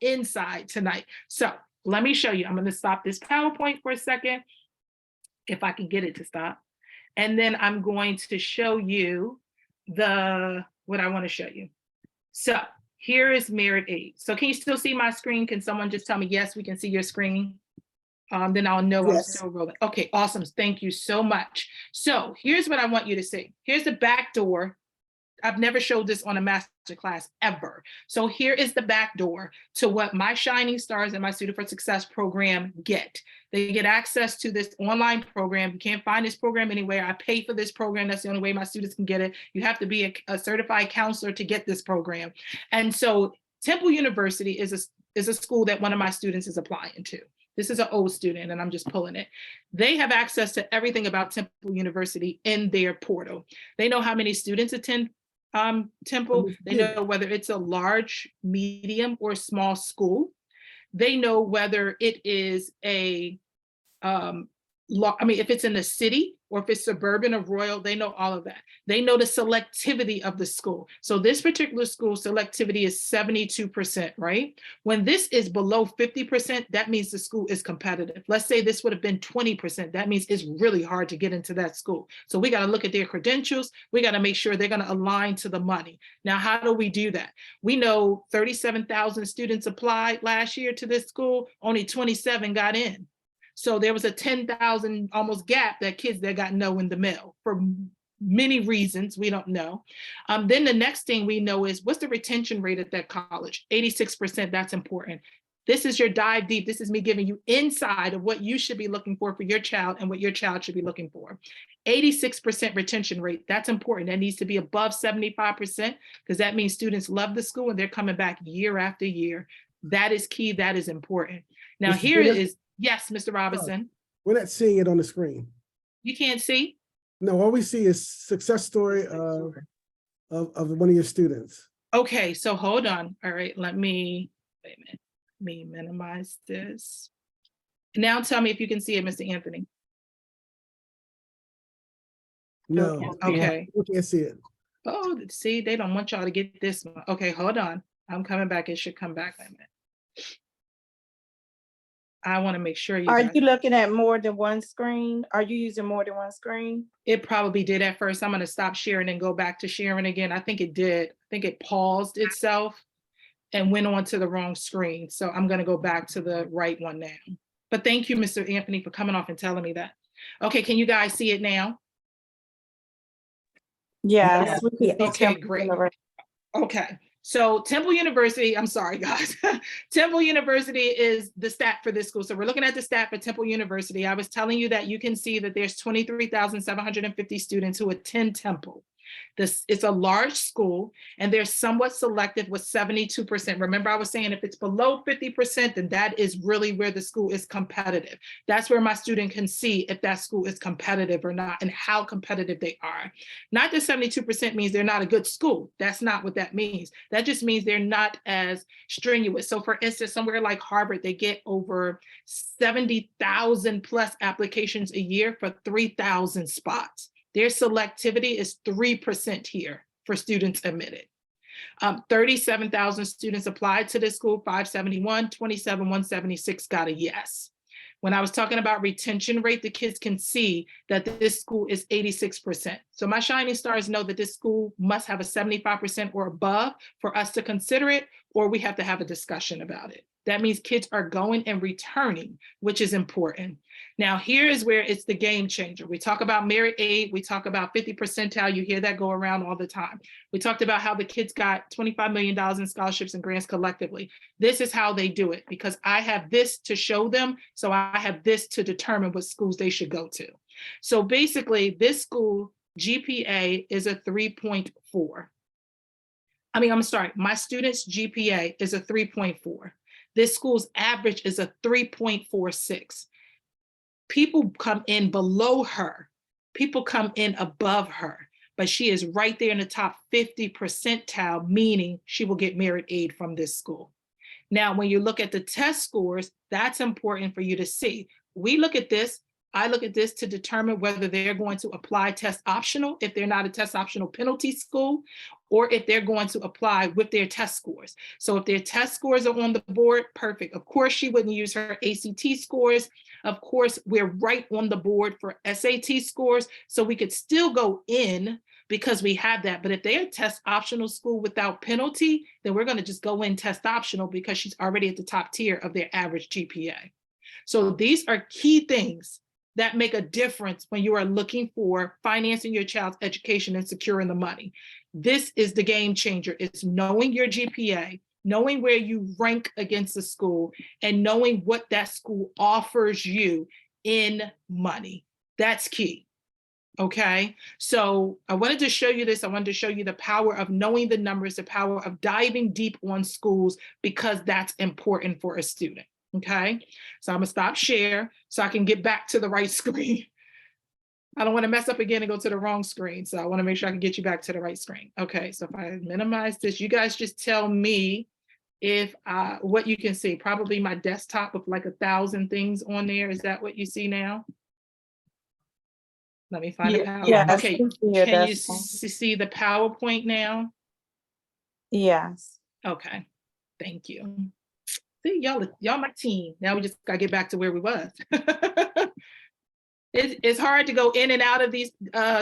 tonight. So let me show you. I'm going to stop this PowerPoint for a second, if I can get it to stop. And then I'm going to show you what I want to show you. So here is Merit Aid. So can you still see my screen? Can someone just tell me, yes, we can see your screen? Then I'll know. Yes. I'm still rolling. Okay, awesome. Thank you so much. So here's what I want you to see. Here's the back door. I've never showed this on a masterclass ever. So here is the back door to what my Shining Stars and my Student for Success program get. They get access to this online program. You can't find this program anywhere. I pay for this program. That's the only way my students can get it. You have to be a certified counselor to get this program. And so Temple University is a school that one of my students is applying to. This is an old student, and I'm just pulling it. They have access to everything about Temple University in their portal. They know how many students attend Temple. They know whether it's a large, medium, or small school. They know whether it is if it's in the city or if it's suburban or rural. They know all of that. They know the selectivity of the school. So this particular school selectivity is 72%, right? When this is below 50%, that means the school is competitive. Let's say this would have been 20%. That means it's really hard to get into that school. So we got to look at their credentials. We got to make sure they're going to align to the money. Now, how do we do that? We know 37,000 students applied last year to this school. Only 27 got in. So there was a 10,000 almost gap that kids that got no in the mail for many reasons we don't know. Then the next thing we know is what's the retention rate at that college? 86%, that's important. This is your dive deep. This is me giving you inside of what you should be looking for your child and what your child should be looking for. 86% retention rate, that's important. That needs to be above 75% because that means students love the school and they're coming back year after year. That is key, that is important. Now here is, yes, Mr. Robinson. We're not seeing it on the screen. You can't see? No, all we see is success story of one of your students. Okay, so hold on. All right, wait a minute. Let me minimize this. Now tell me if you can see it, Mr. Anthony. No. Okay. We can't see it. Oh, see, they don't want y'all to get this one. Okay, hold on. I'm coming back. It should come back. Wait a minute. I want to make sure you Are you looking at more than one screen? Are you using more than one screen? It probably did at first. I'm going to stop sharing and go back to sharing again. I think it did. I think it paused itself and went on to the wrong screen. So I'm going to go back to the right one now. But thank you, Mr. Anthony, for coming off and telling me that. Okay, can you guys see it now? Yes. Okay, great. Okay. So Temple University, I'm sorry, guys. Temple University is the stat for this school. So we're looking at the stat for Temple University. I was telling you that you can see that there's 23,750 students who attend Temple. It's a large school and they're somewhat selective with 72%. Remember, I was saying if it's below 50%, then that is really where the school is competitive. That's where my student can see if that school is competitive or not and how competitive they are. Not that 72% means they're not a good school. That's not what that means. That just means they're not as strenuous. So for instance, somewhere like Harvard, they get over 70,000 plus applications a year for 3,000 spots. Their selectivity is 3% here for students admitted. 37,000 students applied to this school, 571, 27,176 got a yes. When I was talking about retention rate, the kids can see that this school is 86%. So my Shining Stars know that this school must have a 75% or above for us to consider it, or we have to have a discussion about it. That means kids are going and returning, which is important. Now, here is where it's the game changer. We talk about Merit Aid. We talk about 50 percentile. You hear that go around all the time. We talked about how the kids got $25 million in scholarships and grants collectively. This is how they do it because I have this to show them. So I have this to determine what schools they should go to. So basically, this school GPA is a 3.4. My student's GPA is a 3.4. This school's average is a 3.46. People come in below her. People come in above her. but she is right there in the top 50 percentile, meaning she will get merit aid from this school. Now, when you look at the test scores, that's important for you to see. We look at this, I look at this to determine whether they're going to apply test optional, if they're not a test optional penalty school, or if they're going to apply with their test scores. So if their test scores are on the board, perfect. Of course, she wouldn't use her ACT scores. Of course, we're right on the board for SAT scores, so we could still go in because we have that. But if they're a test optional school without penalty, then we're going to just go in test optional because she's already at the top tier of their average GPA. So these are key things that make a difference when you are looking for financing your child's education and securing the money. This is the game changer. It's knowing your GPA, knowing where you rank against the school, and knowing what that school offers you in money. That's key. Okay, so I wanted to show you this. I wanted to show you the power of knowing the numbers, the power of diving deep on schools, because that's important for a student. Okay, so I'm gonna stop share so I can get back to the right screen. I don't want to mess up again and go to the wrong screen. So I want to make sure I can get you back to the right screen. Okay, so if I minimize this, you guys just tell me if what you can see. Probably my desktop with like 1,000 things on there. Is that what you see now? Let me find a PowerPoint. Yes, Okay, can you see the PowerPoint now? Yes. Okay, thank you. See, y'all my team. Now we just gotta get back to where we was. It's hard to go in and out of these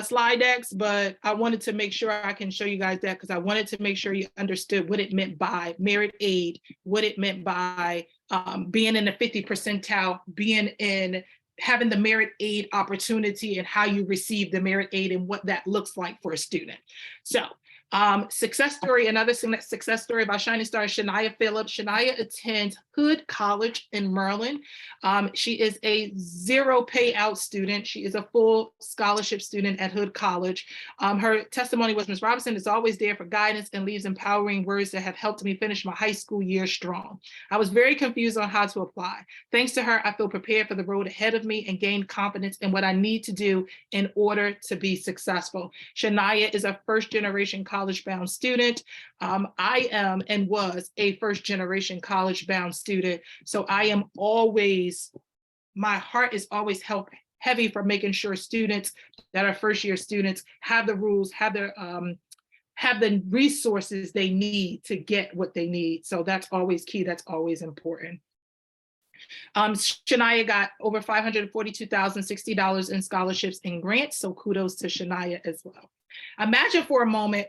slide decks, but I wanted to make sure I can show you guys that, because I wanted to make sure you understood what it meant by merit aid, what it meant by being in the 50 percentile, being in having the merit aid opportunity, and how you receive the merit aid and what that looks like for a student. So success story, another success story about Shining Star, Shania Phillips. Shania attends Hood College in Maryland. She is a zero payout student. She is a full scholarship student at Hood College. Her testimony was, Ms. Robinson is always there for guidance and leaves empowering words that have helped me finish my high school year strong. I was very confused on how to apply. Thanks to her, I feel prepared for the road ahead of me and gained confidence in what I need to do in order to be successful. Shania is a first-generation college-bound student. I am and was a first-generation college-bound student. So I am always, my heart is always heavy for making sure students that are first-year students have the rules, have the resources they need to get what they need. So that's always key. That's always important. Shania got over $542,060 in scholarships and grants. So kudos to Shania as well. Imagine for a moment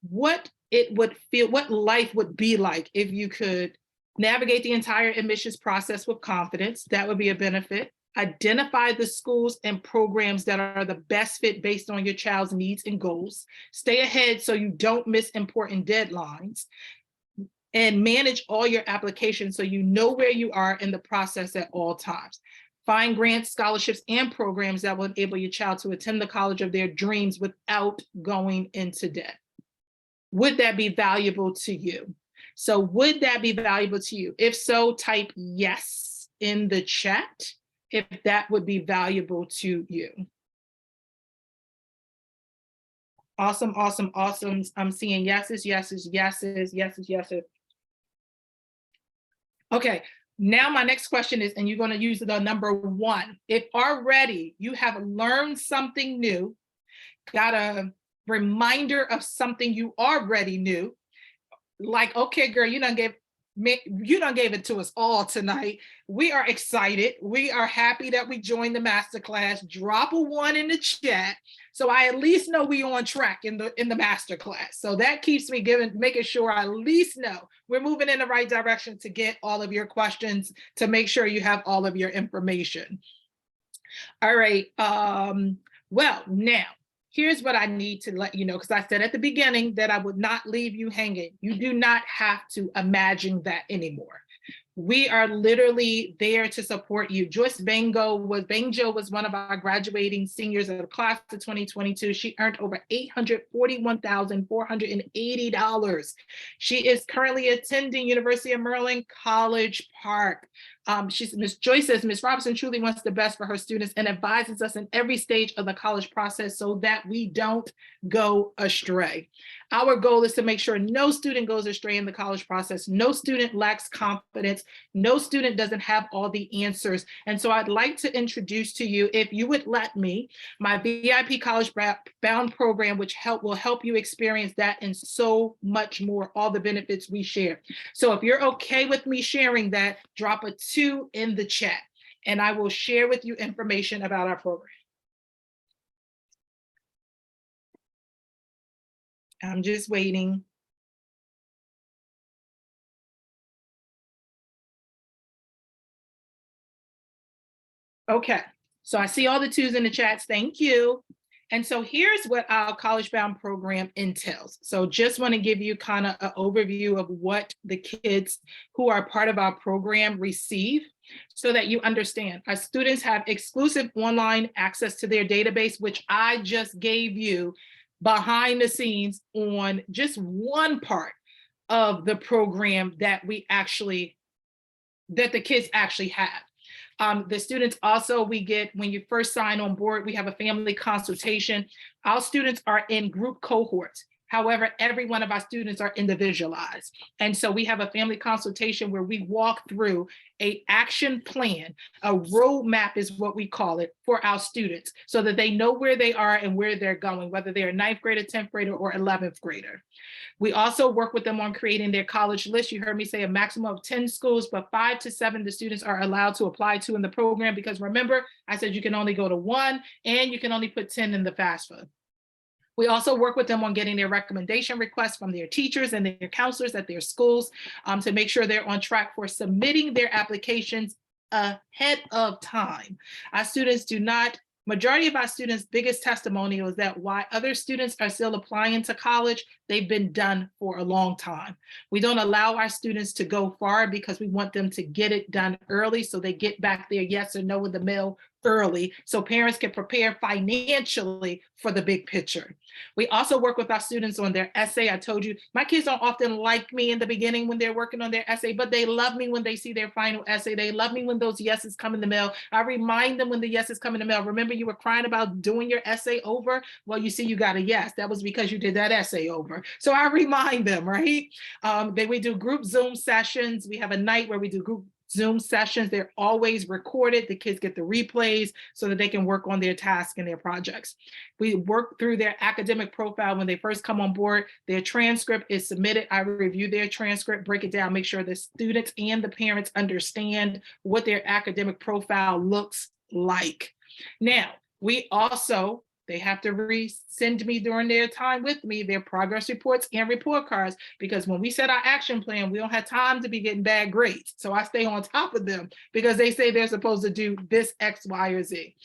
what it would feel, what life would be like if you could navigate the entire admissions process with confidence. That would be a benefit. Identify the schools and programs that are the best fit based on your child's needs and goals. Stay ahead so you don't miss important deadlines. And manage all your applications so you know where you are in the process at all times. Find grants, scholarships, and programs that will enable your child to attend the college of their dreams without going into debt. Would that be valuable to you? So would that be valuable to you? If so, type yes in the chat if that would be valuable to you. Awesome, awesome, awesome. I'm seeing yeses, yeses, yeses, yeses, yeses. Okay, now my next question is, and you're going to use the number 1. If already you have learned something new, got a reminder of something you already knew, like, okay, girl, you done gave it to us all tonight. We are excited. We are happy that we joined the masterclass. Drop a 1 in the chat, so I at least know we on track in the masterclass. So that keeps me making sure I at least know we're moving in the right direction to get all of your questions, to make sure you have all of your information. All right. Well, now, here's what I need to let you know, because I said at the beginning that I would not leave you hanging. You do not have to imagine that anymore. We are literally there to support you. Joyce Banjo was one of our graduating seniors of the class of 2022. She earned over $841,480. She is currently attending University of Maryland College Park. Ms. Joyce says, Ms. Robinson truly wants the best for her students and advises us in every stage of the college process so that we don't go astray. Our goal is to make sure no student goes astray in the college process. No student lacks confidence. No student doesn't have all the answers. And so I'd like to introduce to you, if you would let me, my VIP College Bound program, which will help you experience that and so much more, all the benefits we share. So if you're okay with me sharing that, drop a 2 in the chat, and I will share with you information about our program. I'm just waiting. Okay, so I see all the 2s in the chats. Thank you. And so here's what our College Bound program entails. So just want to give you kind of an overview of what the kids who are part of our program receive so that you understand. Our students have exclusive online access to their database, which I just gave you behind the scenes on just one part of the program that the kids actually have. The students also, we get, when you first sign on board, we have a family consultation. Our students are in group cohorts. However, every one of our students are individualized. And so we have a family consultation where we walk through an action plan, a roadmap is what we call it, for our students so that they know where they are and where they're going, whether they're a 9th grader, 10th grader, or 11th grader. We also work with them on creating their college list. You heard me say a maximum of 10 schools, but 5 to 7 the students are allowed to apply to in the program, because remember, I said you can only go to 1 and you can only put 10 in the FAFSA. We also work with them on getting their recommendation requests from their teachers and their counselors at their schools to make sure they're on track for submitting their applications ahead of time. Our students do not, majority of our students' biggest testimonial is that why other students are still applying to college, they've been done for a long time. We don't allow our students to go far because we want them to get it done early so they get back their yes or no in the mail early so parents can prepare financially for the big picture. We also work with our students on their essay. I told you, my kids don't often like me in the beginning when they're working on their essay, but they love me when they see their final essay. They love me when those yeses come in the mail. I remind them when the yeses come in the mail. Remember, you were crying about doing your essay over? Well, you see, you got a yes. That was because you did that essay over. So I remind them, right? Then we do group Zoom sessions. We have a night where we do group Zoom sessions. They're always recorded. The kids get the replays so that they can work on their tasks and their projects. We work through their academic profile when they first come on board. Their transcript is submitted. I review their transcript, break it down, make sure the students and the parents understand what their academic profile looks like. Now, we also, they have to send me during their time with me their progress reports and report cards, because when we set our action plan, we don't have time to be getting bad grades. So I stay on top of them because they say they're supposed to do this X, Y, or Z.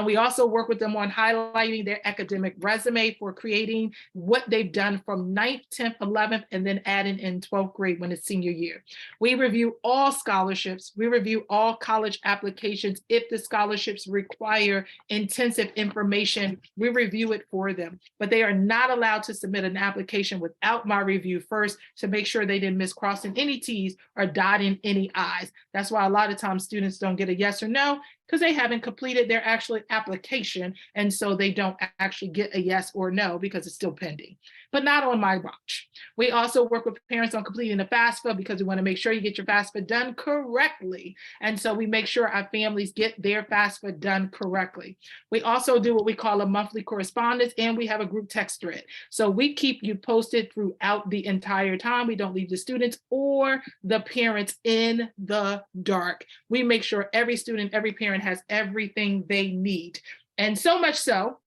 We also work with them on highlighting their academic resume for creating what they've done from 9th, 10th, 11th, and then adding in 12th grade when it's senior year. We review all scholarships. We review all college applications. If the scholarships require intensive information, we review it for them, but they are not allowed to submit an application without my review first to make sure they didn't miss crossing any T's or dotting any I's. That's why a lot of times students don't get a yes or no, because they haven't completed their actual application. And so they don't actually get a yes or no because it's still pending, but not on my watch. We also work with parents on completing the FAFSA because we want to make sure you get your FAFSA done correctly. And so we make sure our families get their FAFSA done correctly. We also do what we call a monthly correspondence, and we have a group text thread. So we keep you posted throughout the entire time. We don't leave the students or the parents in the dark. We make sure every student, every parent has everything they need. And so much so,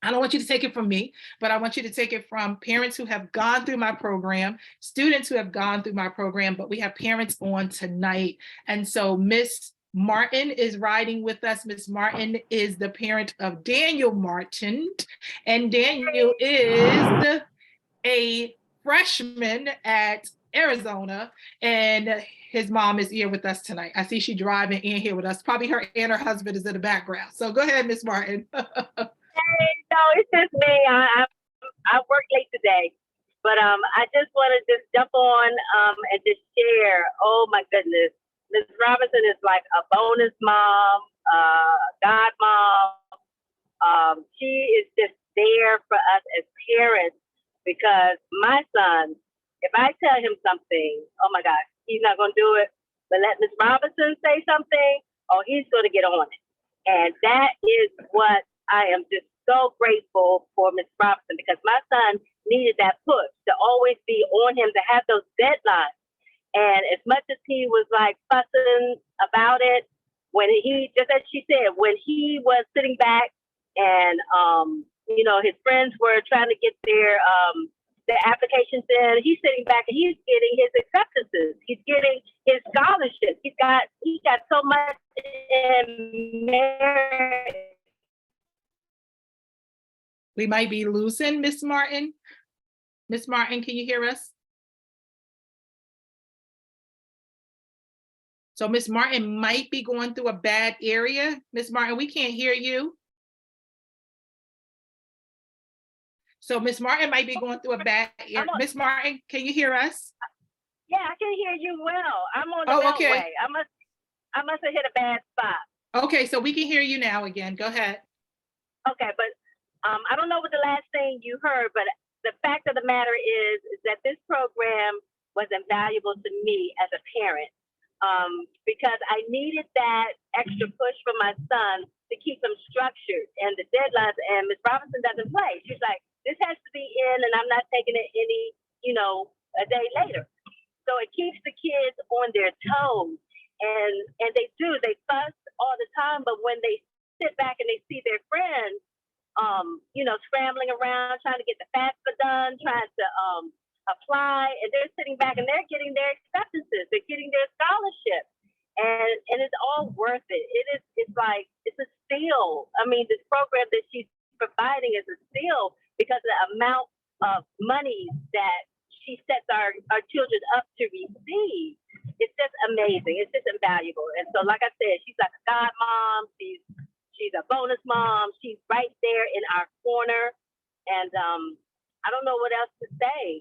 I don't want you to take it from me, but I want you to take it from parents who have gone through my program, students who have gone through my program, but we have parents on tonight. And so Miss Martin is riding with us. Miss Martin is the parent of Daniel Martin, and Daniel is a freshman at Arizona, and his mom is here with us tonight. I see she driving in here with us. Probably her and her husband is in the background. So go ahead, Miss Martin. Hey, no, it's just me. I worked late today, but I just want to just jump on and just share. Oh my goodness, Ms. Robinson is like a bonus mom, godmom. She is just there for us as parents because my son, if I tell him something, oh my gosh, he's not going to do it. But let Ms. Robinson say something, oh, he's going to get on it. And that is what I am just so grateful for Ms. Robinson, because my son needed that push to always be on him, to have those deadlines. And as much as he was like fussing about it, when he, just as she said, when he was sitting back and, you know, his friends were trying to get their applications in, he's sitting back and he's getting his acceptances. He's getting his scholarships. He got so much in merit. We might be losing Miss Martin. Miss Martin, can you hear us? So Miss Martin might be going through a bad area. Miss Martin, we can't hear you. So Miss Martin might be going through a bad area. Miss Martin, can you hear us? Yeah, I can hear you well. I'm on the okay. beltway. I must have hit a bad spot. Okay, so we can hear you now again. Go ahead. Okay, but I don't know what the last thing you heard, but the fact of the matter is that this program was invaluable to me as a parent, because I needed that extra push from my son to keep him structured and the deadlines. And Ms. Robinson doesn't play. She's like, this has to be in, and I'm not taking it any, a day later. So it keeps the kids on their toes, and they fuss all the time. But when they sit back and they see their friends, scrambling around, trying to get the FAFSA done, trying to apply, and they're sitting back and they're getting their acceptances, they're getting their scholarships, and it's all worth it. It's a steal. I mean, this program that she's providing is a steal because of the amount of money that she sets our children up to receive. It's just amazing. It's just invaluable. And so, like I said, she's like a godmom. She's a bonus mom. She's right there in our corner. And I don't know what else to say.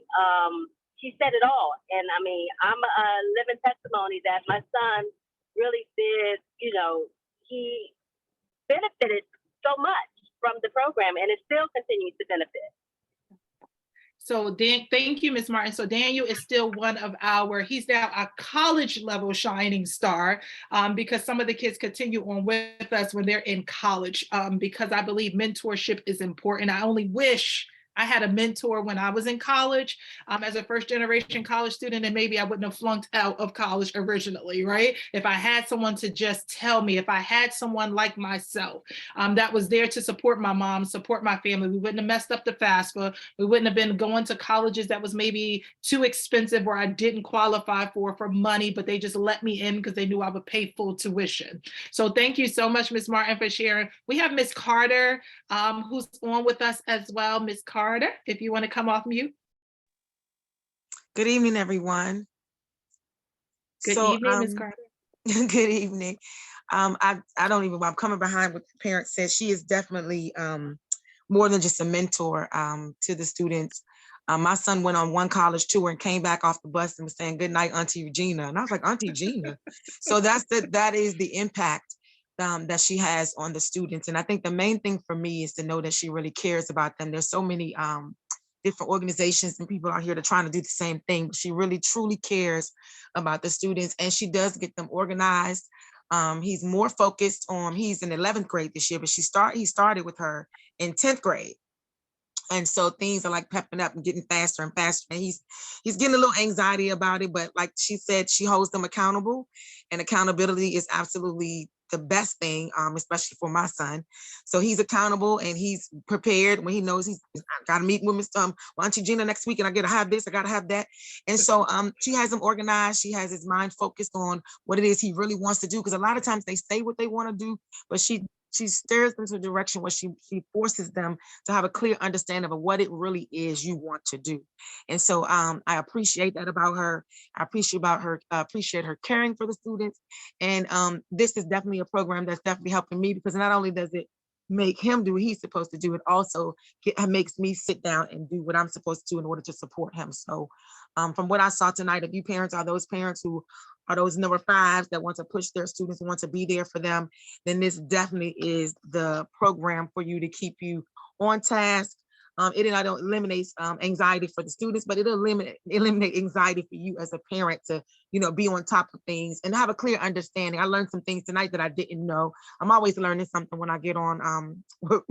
She said it all. And I mean, I'm a living testimony that my son really did, he benefited so much from the program, and it still continues to benefit. So thank you, Ms. Martin. So Daniel is still he's now a college level shining star, because some of the kids continue on with us when they're in college, because I believe mentorship is important. I only wish I had a mentor when I was in college, as a first generation college student, and maybe I wouldn't have flunked out of college originally, right? If I had someone to just tell me, if I had someone like myself, that was there to support my mom, support my family, we wouldn't have messed up the FAFSA. We wouldn't have been going to colleges that was maybe too expensive or I didn't qualify for money, but they just let me in because they knew I would pay full tuition. So thank you so much, Ms. Martin, for sharing. We have Ms. Carter, who's on with us as well. Ms. Carter, if you want to come off mute. Good evening, everyone. Good evening, Ms. Carter. Good evening. I'm coming behind what the parent says. She is definitely more than just a mentor to the students. My son went on one college tour and came back off the bus and was saying, "Good night, Auntie Regina." And I was like, "Auntie Gina." So that is the impact that she has on the students. And I think the main thing for me is to know that she really cares about them. There's so many different organizations and people out here that are trying to do the same thing, but she really truly cares about the students, and she does get them organized. He's more focused on, he's in 11th grade this year, but he started with her in 10th grade. And so things are like pepping up and getting faster and faster. And he's getting a little anxiety about it, but like she said, she holds them accountable, and accountability is absolutely the best thing, especially for my son. So he's accountable and he's prepared when he knows he's got to meet with Miss Auntie Gina next week, and I got to have this, I got to have that. And so she has him organized. She has his mind focused on what it is he really wants to do, because a lot of times they say what they want to do, but she steers them to a direction where she forces them to have a clear understanding of what it really is you want to do. And so I appreciate that about her. I appreciate her caring for the students. And this is definitely a program that's definitely helping me, because not only does it make him do what he's supposed to do. It also makes me sit down and do what I'm supposed to do in order to support him. So from what I saw tonight, if you parents are those parents who are those number fives that want to push their students and want to be there for them, then this definitely is the program for you to keep you on task. It not only eliminates anxiety for the students, but it'll eliminate anxiety for you as a parent to, be on top of things and have a clear understanding. I learned some things tonight that I didn't know. I'm always learning something when I get on with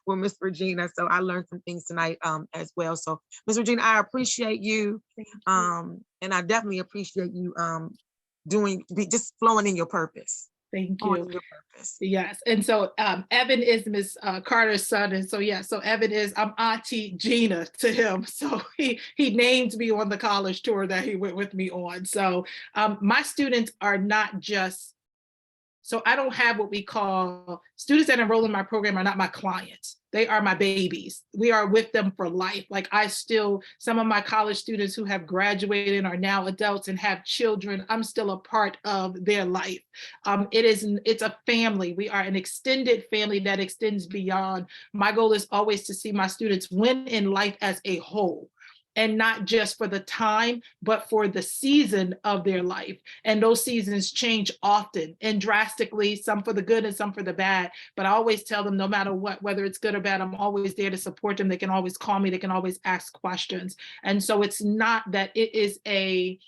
Miss Regina. So I learned some things tonight as well. So Miss Regina, I appreciate you. And I definitely appreciate you just flowing in your purpose. Thank Flowing you. in your purpose. Yes. And so Evan is Miss Carter's son. And so, yeah, so Evan I'm Auntie Gina to him. So he named me on the college tour that he went with me on. So my students are not just, so I don't have what we call students that enroll in my program are not my clients. They are my babies. We are with them for life. Like some of my college students who have graduated and are now adults and have children, I'm still a part of their life. It's a family. We are an extended family that extends beyond. My goal is always to see my students win in life as a whole, and not just for the time, but for the season of their life. And those seasons change often and drastically, some for the good and some for the bad. But I always tell them, no matter what, whether it's good or bad, I'm always there to support them. They can always call me, they can always ask questions. And so it's not that it is a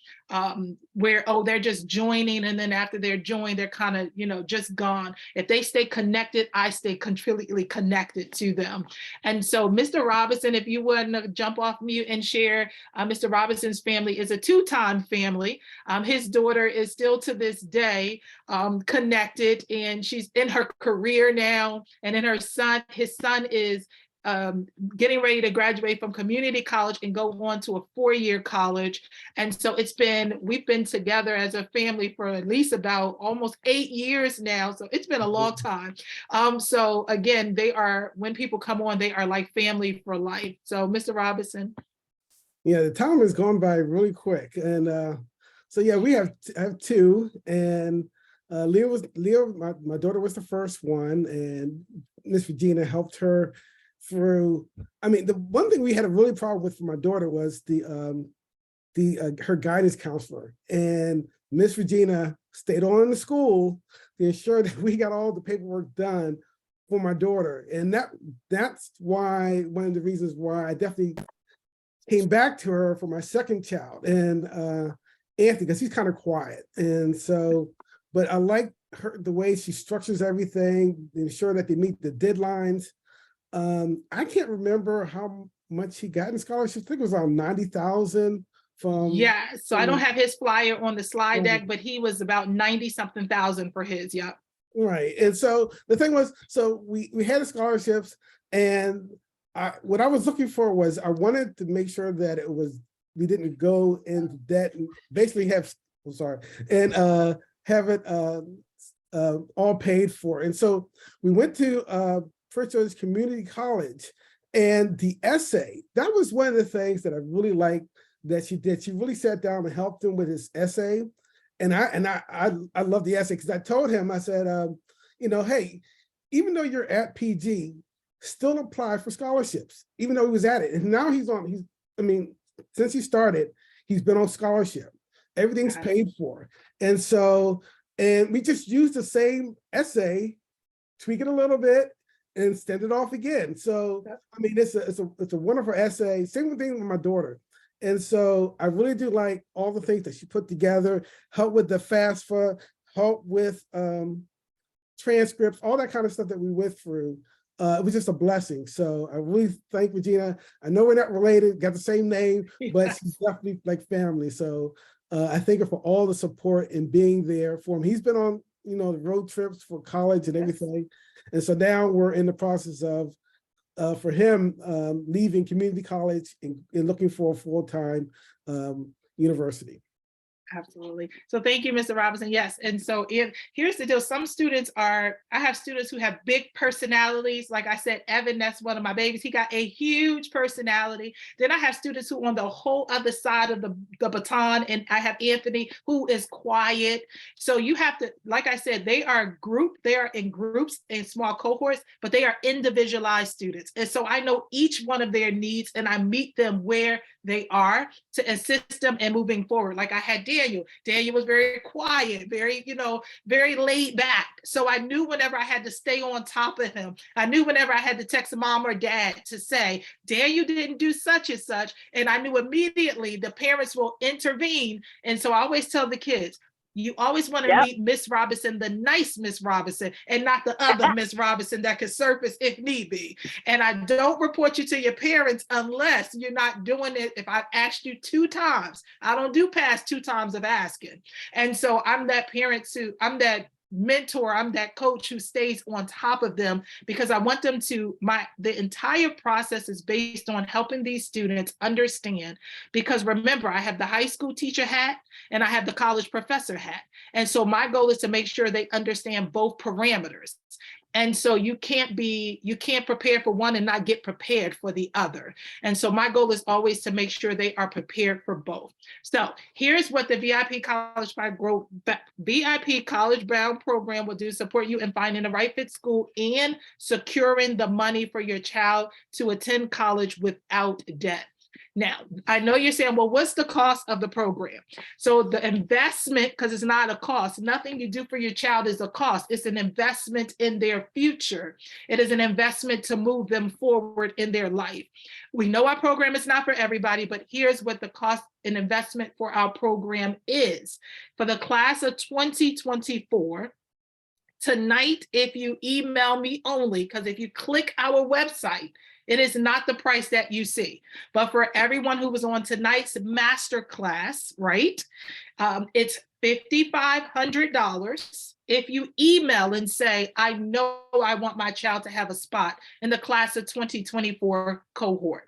where, they're just joining, and then after they're joined, they're kind of, just gone. If they stay connected, I stay completely connected to them. And so Mr. Robinson, if you wouldn't jump off mute and share, Mr. Robinson's family is a two-time family. His daughter is still to this day connected, and she's in her career now. And then his son is getting ready to graduate from community college and go on to a 4-year college. And so we've been together as a family for at least about almost 8 years now. So it's been a long time. So again, when people come on, they are like family for life. So Mr. Robinson. Yeah, the time has gone by really quick. And so yeah, I have two, and Leo, my daughter was the first one, and Miss Regina helped her through. I mean, the one thing we had a really problem with for my daughter was her guidance counselor, and Miss Regina stayed on in the school to ensure that we got all the paperwork done for my daughter. And that's why, one of the reasons why I definitely came back to her for my second child, and Anthony, because he's kind of quiet. And so, but I like the way she structures everything, ensure that they meet the deadlines. I can't remember how much he got in scholarships. I think it was around 90,000 from. Yeah, so I don't have his flyer on the slide deck, but he was about 90-something thousand for his. Yeah. Right. And so the thing was, so we had the scholarships, and what I was looking for was, I wanted to make sure that we didn't go into debt and basically have it all paid for. And so we went to First Choice Community College, and the essay, that was one of the things that I really liked that she did. She really sat down and helped him with his essay. And I love the essay, because I told him, I said, hey, even though you're at PG, still apply for scholarships, even though he was at it. And now since he started, he's been on scholarship. Everything's paid for. And so, and we just used the same essay, tweak it a little bit, and send it off again. So, it's a wonderful essay. Same thing with my daughter. And so I really do like all the things that she put together, help with the FAFSA, help with transcripts, all that kind of stuff that we went through. It was just a blessing. So I really thank Regina. I know we're not related, got the same name, but she's definitely like family. So I thank her for all the support and being there for him. He's been on, the road trips for college and everything. And so now we're in the process of, for him, leaving community college and looking for a full-time university. Absolutely. So thank you, Mr. Robinson. Yes. And so here's the deal. Some students I have students who have big personalities. Like I said, Evan, that's one of my babies. He got a huge personality. Then I have students who on the whole other side of the baton. And I have Anthony, who is quiet. So you have to, like I said, they are in groups in small cohorts, but they are individualized students. And so I know each one of their needs and I meet them where they are to assist them in moving forward. Like I had Daniel. Daniel was very quiet, very, very laid back. So I knew whenever I had to stay on top of him, I knew whenever I had to text mom or dad to say, Daniel didn't do such and such. And I knew immediately the parents will intervene. And so I always tell the kids, you always want to meet Miss Robinson, the nice Miss Robinson, and not the other Miss Robinson that could surface if need be. And I don't report you to your parents unless you're not doing it. If I've asked you 2 times, I don't do past 2 times of asking. And so I'm that parent I'm that mentor, I'm that coach who stays on top of them because I want them the entire process is based on helping these students understand, because remember, I have the high school teacher hat and I have the college professor hat. And so my goal is to make sure they understand both parameters. And so you can't prepare for one and not get prepared for the other. And so my goal is always to make sure they are prepared for both. So here's what the VIP College Bound program will do: support you in finding the right fit school and securing the money for your child to attend college without debt. Now, I know you're saying, well, what's the cost of the program? So the investment, because it's not a cost, nothing you do for your child is a cost. It's an investment in their future. It is an investment to move them forward in their life. We know our program is not for everybody, but here's what the cost and investment for our program is. For the class of 2024, tonight, if you email me only, because if you click our website, it is not the price that you see. But for everyone who was on tonight's Masterclass, right, it's $5,500 if you email and say, I know I want my child to have a spot in the class of 2024 cohort.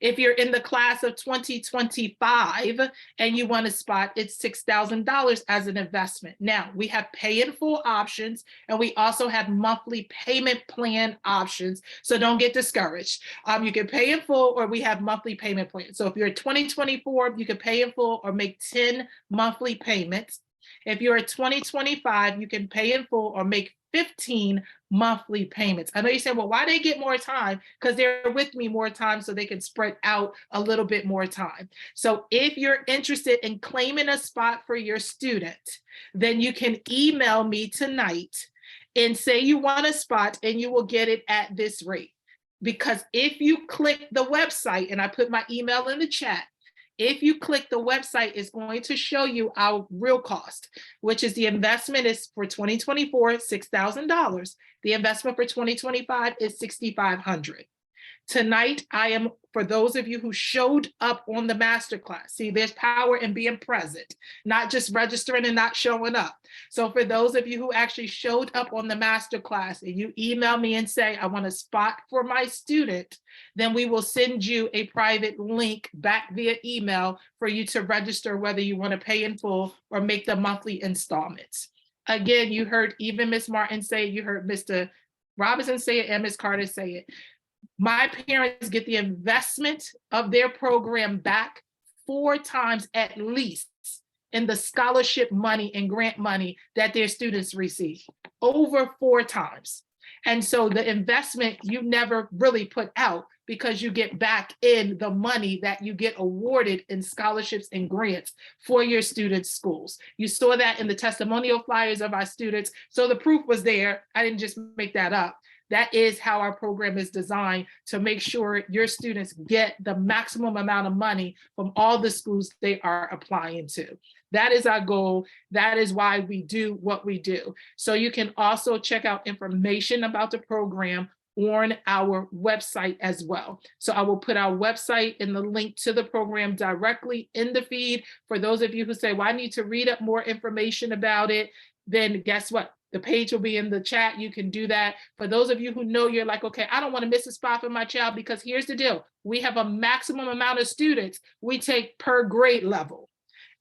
If you're in the class of 2025 and you want a spot, it's $6,000 as an investment. Now, we have pay in full options, and we also have monthly payment plan options. So don't get discouraged. You can pay in full, or we have monthly payment plans. So if you're 2024, you can pay in full or make 10 monthly payments. If you're at 2025, you can pay in full or make 15 monthly payments. I know you said, well, why they get more time? Because they're with me more time so they can spread out a little bit more time. So if you're interested in claiming a spot for your student, then you can email me tonight and say you want a spot, and you will get it at this rate. Because if you click the website, and I put my email in the chat, if you click the website, it's going to show you our real cost, which is the investment is for 2024, $6,000. The investment for 2025 is $6,500. Tonight, for those of you who showed up on the masterclass, see, there's power in being present, not just registering and not showing up. So for those of you who actually showed up on the masterclass and you email me and say, I want a spot for my student, then we will send you a private link back via email for you to register, whether you want to pay in full or make the monthly installments. Again, you heard even Ms. Martin say it, you heard Mr. Robinson say it, and Ms. Carter say it. My parents get the investment of their program back 4 times at least in the scholarship money and grant money that their students receive, over 4 times. And so the investment you never really put out, because you get back in the money that you get awarded in scholarships and grants for your students' schools. You saw that in the testimonial flyers of our students. So the proof was there. I didn't just make that up. That is how our program is designed, to make sure your students get the maximum amount of money from all the schools they are applying to. That is our goal. That is why we do what we do. So you can also check out information about the program on our website as well. So I will put our website and the link to the program directly in the feed. For those of you who say, well, I need to read up more information about it, then guess what? The page will be in the chat. You can do that. For those of you who know, you're like, okay, I don't want to miss a spot for my child, because here's the deal. We have a maximum amount of students we take per grade level.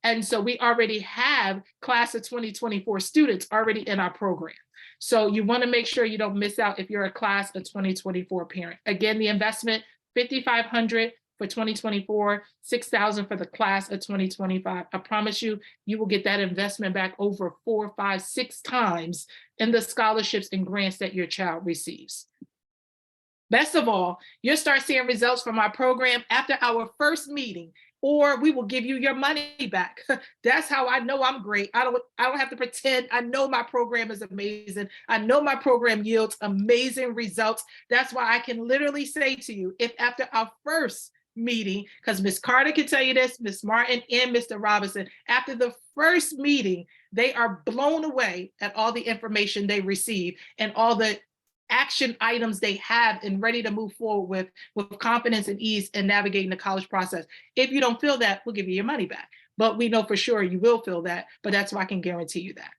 And so we already have class of 2024 students already in our program. So you want to make sure you don't miss out if you're a class of 2024 parent. Again, the investment, $5,500 for 2024, $6,000 for the class of 2025. I promise you, you will get that investment back over 4, 5, 6 times in the scholarships and grants that your child receives. Best of all, you'll start seeing results from our program after our first meeting, or we will give you your money back. That's how I know I'm great. I don't have to pretend. I know my program is amazing. I know my program yields amazing results. That's why I can literally say to you, if after our first meeting, because Ms. Carter can tell you this, Ms. Martin and Mr. Robinson, after the first meeting, they are blown away at all the information they receive and all the action items they have and ready to move forward with confidence and ease in navigating the college process. If you don't feel that, we'll give you your money back. But we know for sure you will feel that, but that's why I can guarantee you that.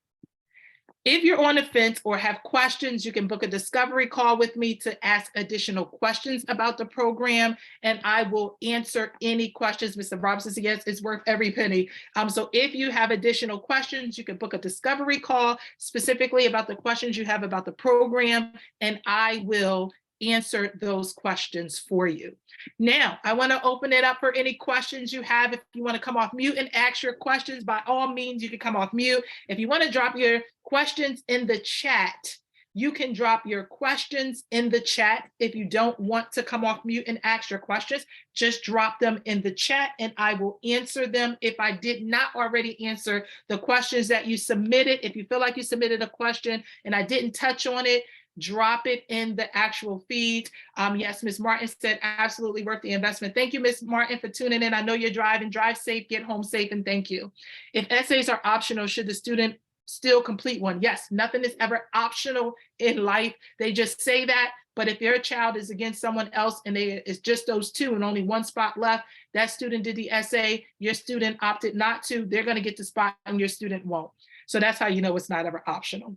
If you're on the fence or have questions, you can book a discovery call with me to ask additional questions about the program, and I will answer any questions. Mr. Robinson said, yes, it's worth every penny. So if you have additional questions, you can book a discovery call specifically about the questions you have about the program, and I will answer those questions for you. Now, I want to open it up for any questions you have. If you want to come off mute and ask your questions, by all means, you can come off mute. If you want to drop your questions in the chat, you can drop your questions in the chat. If you don't want to come off mute and ask your questions, just drop them in the chat and I will answer them. If I did not already answer the questions that you submitted, if you feel like you submitted a question and I didn't touch on it, drop it in the actual feed. Yes, Ms. Martin said absolutely worth the investment. Thank you, Ms. Martin, for tuning in. I know you're driving. Drive safe, get home safe, and thank you. If essays are optional, should the student still complete one? Yes, nothing is ever optional in life. They just say that, but if your child is against someone else and it's just those two and only one spot left, that student did the essay, your student opted not to, they're going to get the spot and your student won't. So that's how you know it's not ever optional.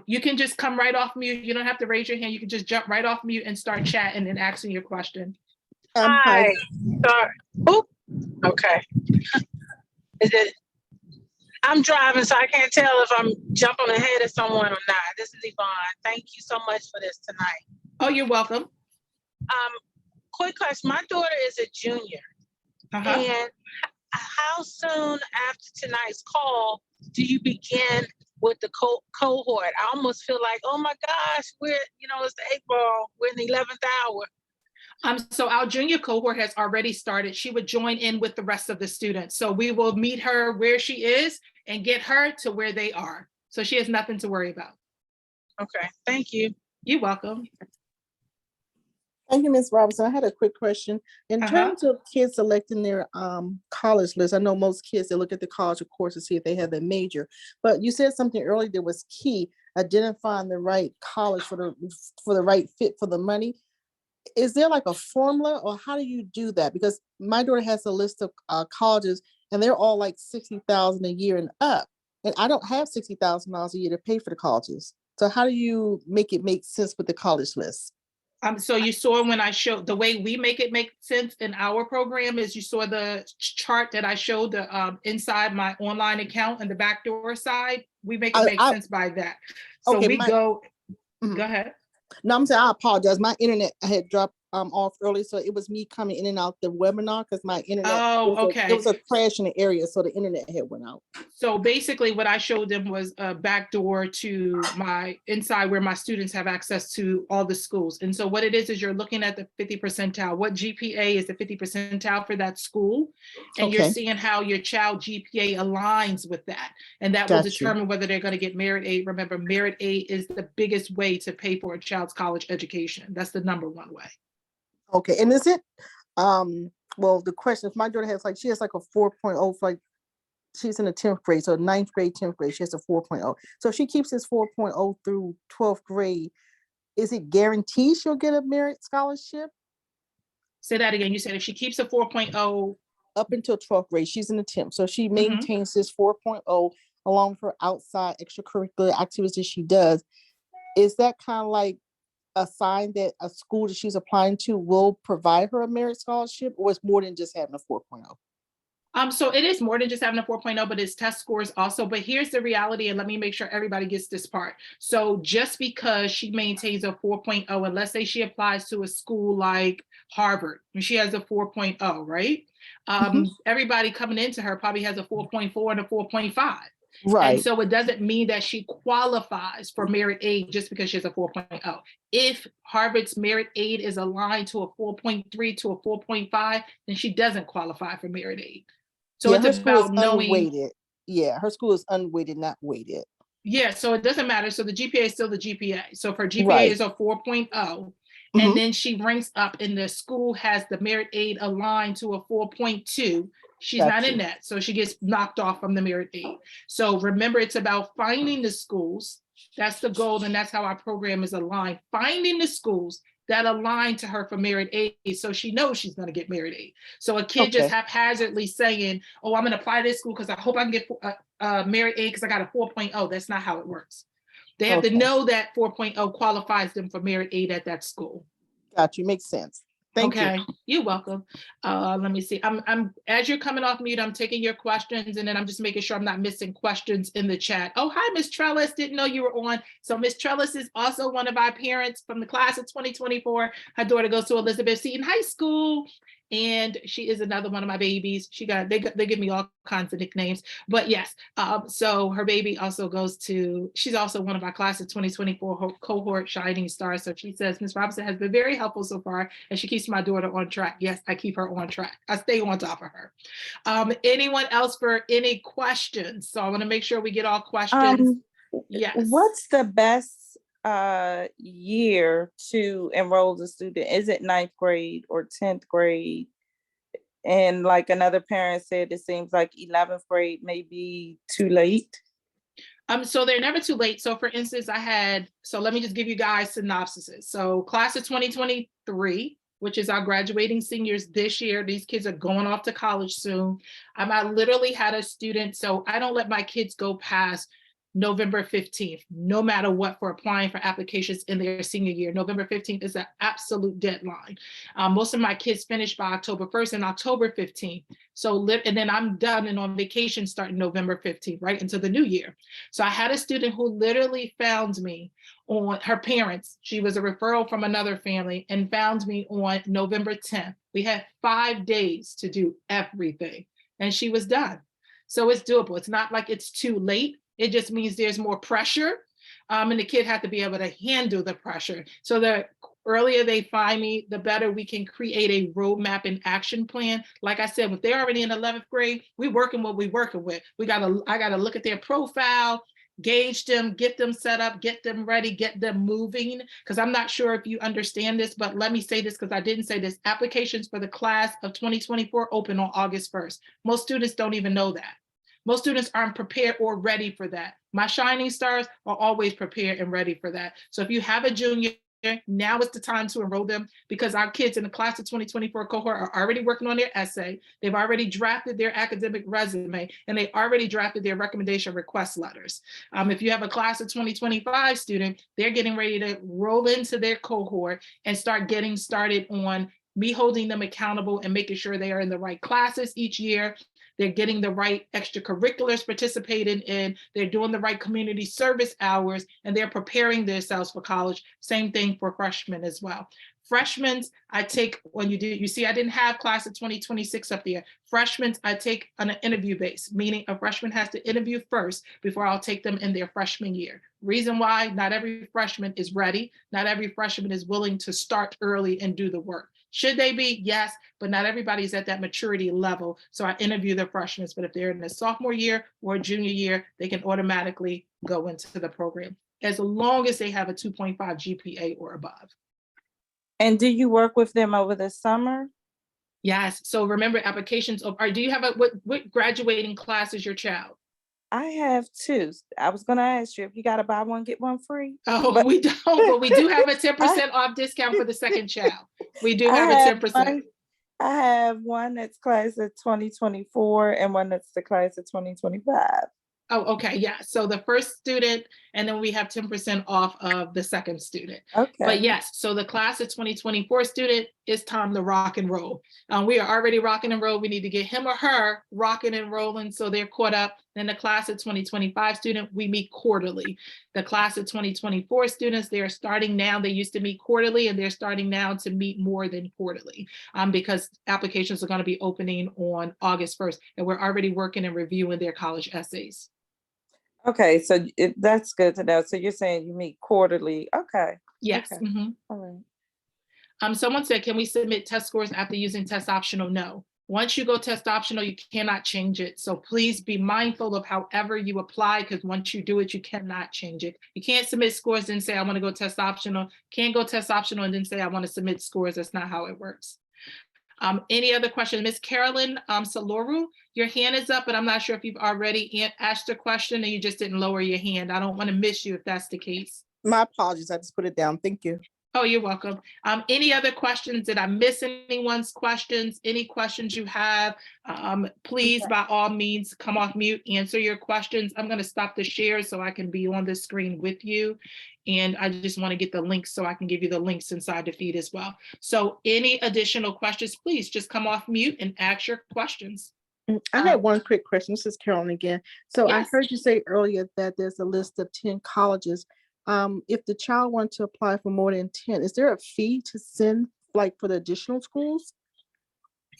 You can just come right off mute. You don't have to raise your hand. You can just jump right off mute and start chatting and asking your question. Hi. Sorry. Oop. Okay. Is it? I'm driving, so I can't tell if I'm jumping ahead of someone or not. This is Yvonne. Thank you so much for this tonight. Oh, you're welcome. Quick question. My daughter is a junior. And how soon after tonight's call do you begin with the cohort? I almost feel like, oh my gosh, it's the 8th ball, we're in the 11th hour. So our junior cohort has already started. She would join in with the rest of the students. So we will meet her where she is and get her to where they are. So she has nothing to worry about. Okay, thank you. You're welcome. Thank you, Ms. Robinson. I had a quick question. In terms of kids selecting their college list, I know most kids, they look at the college, of course, to see if they have a major. But you said something earlier that was key, identifying the right college for the right fit for the money. Is there like a formula, or how do you do that? Because my daughter has a list of colleges, and they're all like $60,000 a year and up. And I don't have $60,000 a year to pay for the colleges. So how do you make it make sense with the college list? So you saw when I showed the way we make it make sense in our program is you saw the chart that I showed inside my online account and the backdoor side. We make it make sense by that. So okay, go ahead. No, I'm saying I apologize. My internet had dropped off early, so it was me coming in and out the webinar because my internet. There was a crash in the area, so the internet had went out. So basically, what I showed them was a backdoor to my inside where my students have access to all the schools. And so what it is you're looking at the 50 percentile. What GPA is the 50 percentile for that school, and you're seeing how your child GPA aligns with that, and that will determine whether they're going to get merit aid. Remember, merit aid is the biggest way to pay for a child's college education. That's the number one way. Okay, and is it, well, the question, if my daughter has she has like a 4.0, like she's in the 10th grade, so 9th grade, 10th grade, she has a 4.0. So if she keeps this 4.0 through 12th grade, is it guaranteed she'll get a merit scholarship? Say that again. You said if she keeps a 4.0. Up until 12th grade, she's in the 10th. So she maintains this 4.0 along with her outside extracurricular activities she does. Is that kind of like a sign that a school that she's applying to will provide her a merit scholarship, or it's more than just having a 4.0? So it is more than just having a 4.0, but it's test scores also. But here's the reality, and let me make sure everybody gets this part. So just because she maintains a 4.0, and let's say she applies to a school like Harvard, and she has a 4.0, right? Everybody coming into her probably has a 4.4 and a 4.5. And Right. so it doesn't mean that she qualifies for merit aid just because she has a 4.0. If Harvard's merit aid is aligned to a 4.3 to a 4.5, then she doesn't qualify for merit aid. So Yeah, it's her school is about knowing. unweighted. Yeah, her school is unweighted, not weighted. Yeah, so it doesn't matter. So the GPA is still the GPA. So if her GPA Right. is a 4.0, Mhm. and then she ranks up and the school has the merit aid aligned to a 4.2, she's not in that. So she gets knocked off from the merit aid. So remember, it's about finding the schools. That's the goal, and that's how our program is aligned. Finding the schools that align to her for merit aid, so she knows she's going to get merit aid. So a kid just Okay. haphazardly saying, oh, I'm going to apply to this school because I hope I can get merit aid because I got a 4.0. That's not how it works. They have to Okay. know that 4.0 qualifies them for merit aid at that school. Got you. Makes sense. Thank you. Okay, you're welcome. Let me see. I'm as you're coming off mute, I'm taking your questions, and then I'm just making sure I'm not missing questions in the chat. Oh, hi, Miss Trellis. Didn't know you were on. So Miss Trellis is also one of our parents from the class of 2024. Her daughter goes to Elizabeth Seton High School, and she is another one of my babies. They give me all kinds of nicknames, but yes. So her baby also she's also one of our class of 2024 cohort Shining Stars. So she says Miss Robinson has been very helpful so far, and she keeps my daughter on track. Yes, I keep her on track. I stay on top of her. Anyone else for any questions? So I want to make sure we get all questions. Yes. What's the best year to enroll the student? Is it 9th grade or 10th grade? And like another parent said, it seems like 11th grade may be too late. So they're never too late. So for instance, let me just give you guys synopsises. So class of 2023, which is our graduating seniors this year. These kids are going off to college soon. I literally had a student, so I don't let my kids go past November 15th, no matter what, for applying for applications in their senior year. November 15th is an absolute deadline. Most of my kids finish by October 1st and October 15th. And then I'm done and on vacation starting November 15th, right into the new year. So I had a student who literally found me on her parents. She was a referral from another family and found me on November 10th. We had 5 days to do everything, and she was done. So it's doable. It's not like it's too late. It just means there's more pressure, and the kid had to be able to handle the pressure. So the earlier they find me, the better we can create a roadmap and action plan. Like I said, if they're already in 11th grade, we're working what we're working with. I gotta look at their profile, gauge them, get them set up, get them ready, get them moving. Because I'm not sure if you understand this, but let me say this because I didn't say this. Applications for the class of 2024 open on August 1st. Most students don't even know that. Most students aren't prepared or ready for that. My shining stars are always prepared and ready for that. So if you have a junior, now is the time to enroll them, because our kids in the class of 2024 cohort are already working on their essay. They've already drafted their academic resume, and they already drafted their recommendation request letters. If you have a class of 2025 student, they're getting ready to roll into their cohort and start getting started on me holding them accountable and making sure they are in the right classes each year. They're getting the right extracurriculars participating in, they're doing the right community service hours, and they're preparing themselves for college. Same thing for freshmen as well. Freshmen, I take, when you see I didn't have class of 2026 up there. Freshmen, I take on an interview base, meaning a freshman has to interview first before I'll take them in their freshman year. Reason why, not every freshman is ready. Not every freshman is willing to start early and do the work. Should they be? Yes, but not everybody's at that maturity level. So I interview the freshmen, but if they're in the sophomore year or junior year, they can automatically go into the program as long as they have a 2.5 GPA or above. And do you work with them over the summer? Yes. So remember, applications do you have what graduating class is your child? I have 2. I was going to ask you if you got to buy one, get one free. Oh, but we don't, but we do have a 10% off discount for the second child. We do have a 10%. I have one that's class of 2024 and one that's the class of 2025. Oh, okay. Yeah. So the first student, and then we have 10% off of the second student. Okay. But yes, so the class of 2024 student, it's time to rock and roll. We are already rocking and roll. We need to get him or her rocking and rolling so they're caught up. Then the class of 2025 student, we meet quarterly. The class of 2024 students, they're starting now. They used to meet quarterly, and they're starting now to meet more than quarterly, because applications are going to be opening on August 1st, and we're already working and reviewing their college essays. Okay, so that's good to know. So you're saying you meet quarterly. Okay. Yes. Okay. All right. Someone said, can we submit test scores after using test optional? No. Once you go test optional, you cannot change it. So please be mindful of however you apply, because once you do it, you cannot change it. You can't submit scores and say, I want to go test optional. Can't go test optional and then say, I want to submit scores. That's not how it works. Any other questions? Miss Carolyn Saloru, your hand is up, but I'm not sure if you've already asked a question and you just didn't lower your hand. I don't want to miss you if that's the case. My apologies. I just put it down. Thank you. Oh, you're welcome. Any other questions? Did I miss anyone's questions? Any questions you have? Please, by all means, come off mute, answer your questions. I'm going to stop the share so I can be on the screen with you. And I just want to get the links so I can give you the links inside the feed as well. So any additional questions, please just come off mute and ask your questions. I had one quick question. This is Carolyn again. So Yes. I heard you say earlier that there's a list of 10 colleges. If the child wants to apply for more than 10, is there a fee to send, like, for the additional schools?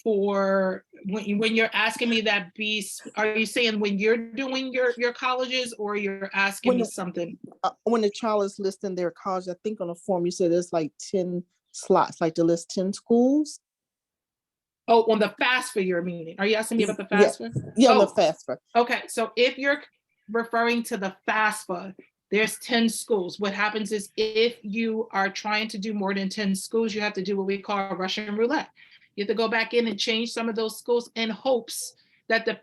For when you're asking me that, are you saying when you're doing your colleges, or you're asking me something? When the child is listing their college, I think on the form you said there's like 10 slots, like to list 10 schools. Oh, on the FAFSA, you're meaning? Are you asking me about the FAFSA? Yeah, on the FAFSA. Okay, so if you're referring to the FAFSA, there's 10 schools. What happens is if you are trying to do more than 10 schools, you have to do what we call Russian roulette. You have to go back in and change some of those schools in hopes that the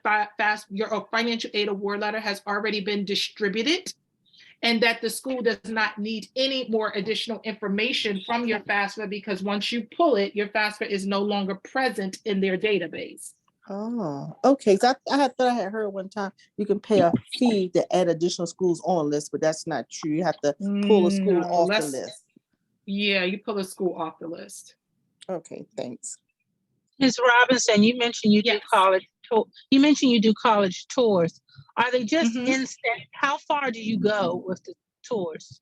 your financial aid award letter has already been distributed, and that the school does not need any more additional information from your FAFSA, because once you pull it, your FAFSA is no longer present in their database. Oh, okay. So I thought I had heard one time you can pay a fee to add additional schools on the list, but that's not true. You have to pull a school off the list. Yeah, you pull a school off the list. Okay, thanks. Ms. Robinson, you mentioned you do college. You mentioned you do college tours. Are they just in state? How far do you go with the tours?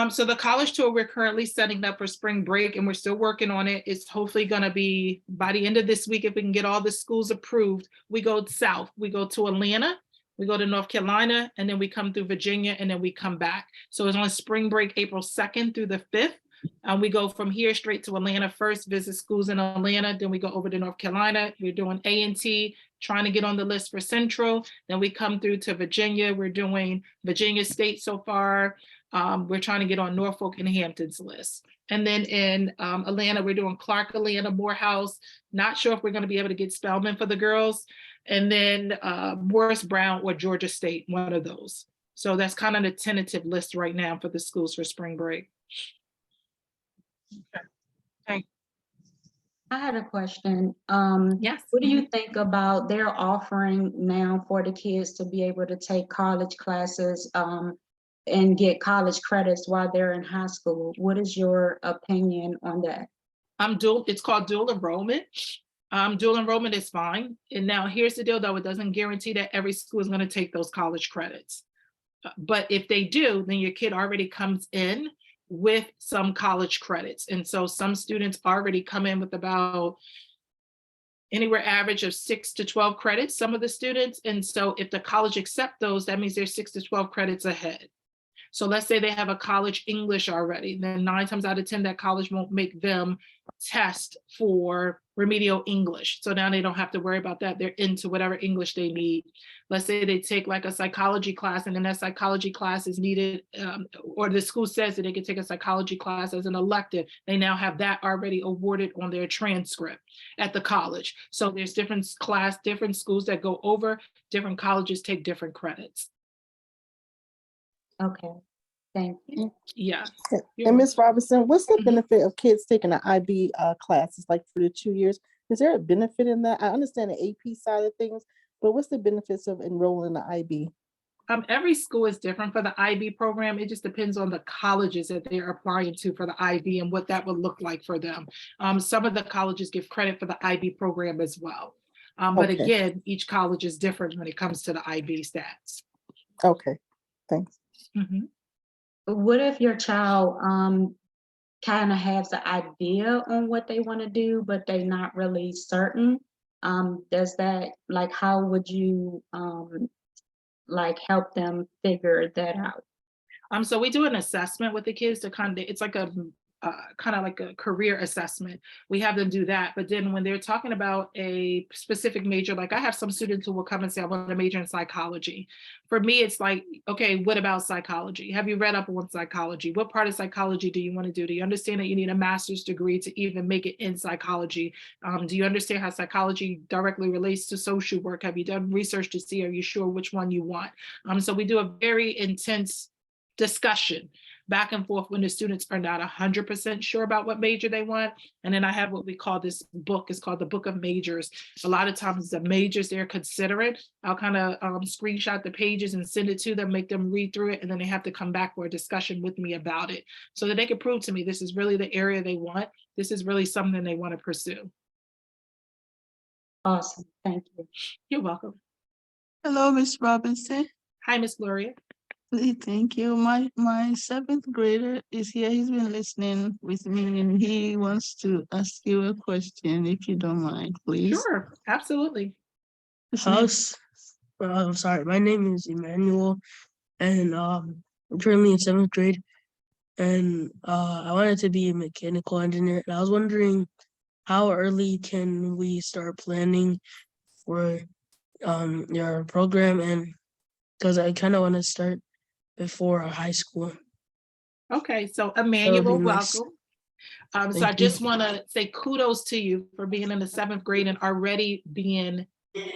So the college tour we're currently setting up for spring break, and we're still working on it. It's hopefully going to be by the end of this week, if we can get all the schools approved. We go south. We go to Atlanta. We go to North Carolina, and then we come through Virginia, and then we come back. So it's on spring break, April 2nd through the 5th. We go from here straight to Atlanta first, visit schools in Atlanta. Then we go over to North Carolina. We're doing A&T, trying to get on the list for Central. Then we come through to Virginia. We're doing Virginia State so far. We're trying to get on Norfolk and Hampton's list. And then in Atlanta, we're doing Clark, Atlanta, Morehouse. Not sure if we're going to be able to get Spelman for the girls. And then Morris Brown or Georgia State, one of those. So that's kind of the tentative list right now for the schools for spring break. Okay. I had a question. Yes. What do you think about their offering now for the kids to be able to take college classes and get college credits while they're in high school? What is your opinion on that? It's called dual enrollment. Dual enrollment is fine. And now here's the deal though, it doesn't guarantee that every school is going to take those college credits. But if they do, then your kid already comes in with some college credits. And so some students already come in with about anywhere average of 6 to 12 credits, some of the students. And so if the college accept those, that means they're 6 to 12 credits ahead. So let's say they have a college English already, then 9 times out of 10, that college won't make them test for remedial English. So now they don't have to worry about that. They're into whatever English they need. Let's say they take like a psychology class, and then that psychology class is needed, or the school says that they can take a psychology class as an elective. They now have that already awarded on their transcript at the college. So there's different schools that go over, different colleges take different credits. Okay, thank you. Yeah. And Ms. Robinson, what's the benefit of kids taking an IB classes like for the 2 years? Is there a benefit in that? I understand the AP side of things, but what's the benefits of enrolling in the IB? Every school is different for the IB program. It just depends on the colleges that they're applying to for the IB and what that would look like for them. Some of the colleges give credit for the IB program as well. But Okay. again, each college is different when it comes to the IB stats. Okay, thanks. Mhm. What if your child kind of has an idea on what they want to do, but they're not really certain? Does that, like, how would you like help them figure that out? So we do an assessment with the kids to it's like a kind of like a career assessment. We have them do that. But then when they're talking about a specific major, like I have some students who will come and say, I want to major in psychology. For me, it's like, okay, what about psychology? Have you read up on psychology? What part of psychology do you want to do? Do you understand that you need a master's degree to even make it in psychology? Do you understand how psychology directly relates to social work? Have you done research to see, are you sure which one you want? So we do a very intense discussion back and forth when the students are not 100% sure about what major they want. And then I have what we call this book. It's called the Book of Majors. A lot of times the majors they're considering, I'll kind of screenshot the pages and send it to them, make them read through it, and then they have to come back for a discussion with me about it so that they can prove to me this is really the area they want. This is really something they want to pursue. Awesome, thank you. You're welcome. Hello, Ms. Robinson. Hi, Miss Gloria. Thank you. My seventh grader is here. He's been listening with me and he wants to ask you a question, if you don't mind, please. Sure, absolutely. I'm sorry, my name is Emmanuel and I'm currently in seventh grade and I wanted to be a mechanical engineer. And I was wondering how early can we start planning for your program, and because I kind of want to start before high school. Okay, so Emmanuel, nice. welcome. So I just want to say kudos to you for being in the seventh grade and already being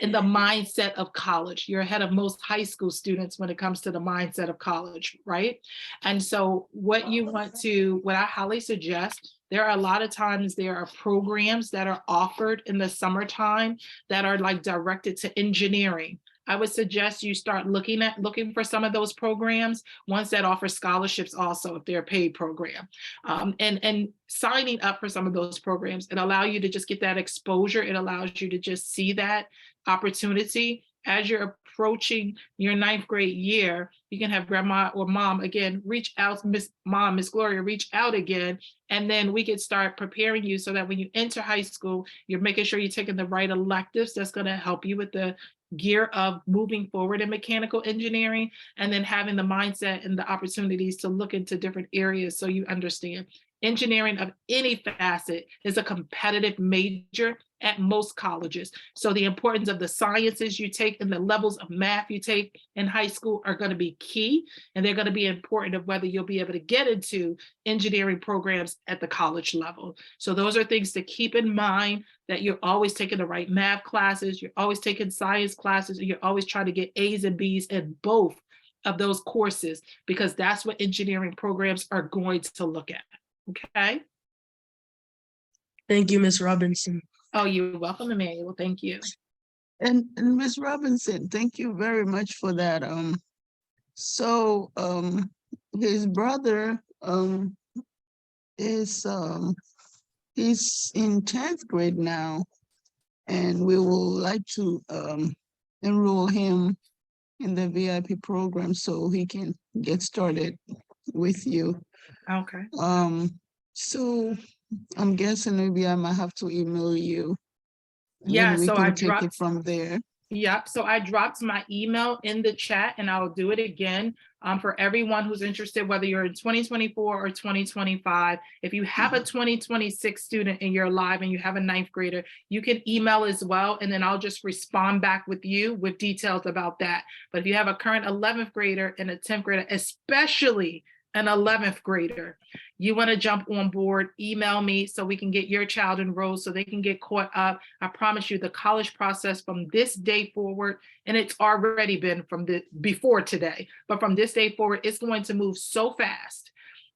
in the mindset of college. You're ahead of most high school students when it comes to the mindset of college, right? And so what I highly suggest, there are a lot of times there are programs that are offered in the summertime that are like directed to engineering. I would suggest you start looking for some of those programs, ones that offer scholarships also if they're a paid program, and signing up for some of those programs. It allows you to just get that exposure. It allows you to just see that opportunity as you're approaching your ninth grade year. You can have grandma or mom again reach out, Miss Gloria, reach out again, and then we can start preparing you so that when you enter high school, you're making sure you're taking the right electives that's going to help you with the gear of moving forward in mechanical engineering, and then having the mindset and the opportunities to look into different areas so you understand. Engineering of any facet is a competitive major at most colleges. So the importance of the sciences you take and the levels of math you take in high school are going to be key, and they're going to be important of whether you'll be able to get into engineering programs at the college level. So those are things to keep in mind, that you're always taking the right math classes, you're always taking science classes, and you're always trying to get A's and B's in both of those courses, because that's what engineering programs are going to look at. Okay. Thank you, Ms. Robinson. Oh, you're welcome, Emmanuel. Thank you. And Ms. Robinson, thank you very much for that. So his brother is he's in 10th grade now, and we would like to enroll him in the VIP program so he can get started with you. Okay. So I'm guessing maybe I might have to email you. Yeah, and we so can I take dropped it from there. Yep. So I dropped my email in the chat, and I'll do it again for everyone who's interested, whether you're in 2024 or 2025. If you have a 2026 student and you're live and you have a ninth grader, you can email as well, and then I'll just respond back with you with details about that. But if you have a current 11th grader and a 10th grader, especially an 11th grader, you want to jump on board, email me so we can get your child enrolled so they can get caught up. I promise you the college process from this day forward, and it's already been from before today, but from this day forward, it's going to move so fast.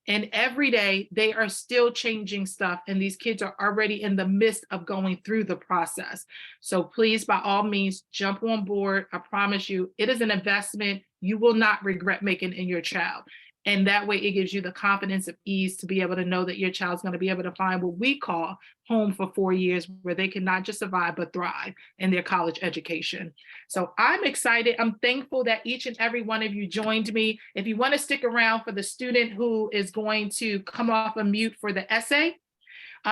And every day they are still changing stuff, and these kids are already in the midst of going through the process. So please, by all means, jump on board. I promise you, it is an investment you will not regret making in your child. And that way it gives you the confidence of ease to be able to know that your child's going to be able to find what we call home for 4 years, where they can not just survive, but thrive in their college education. So I'm excited. I'm thankful that each and every one of you joined me. If you want to stick around for the student who is going to come off a mute for the essay,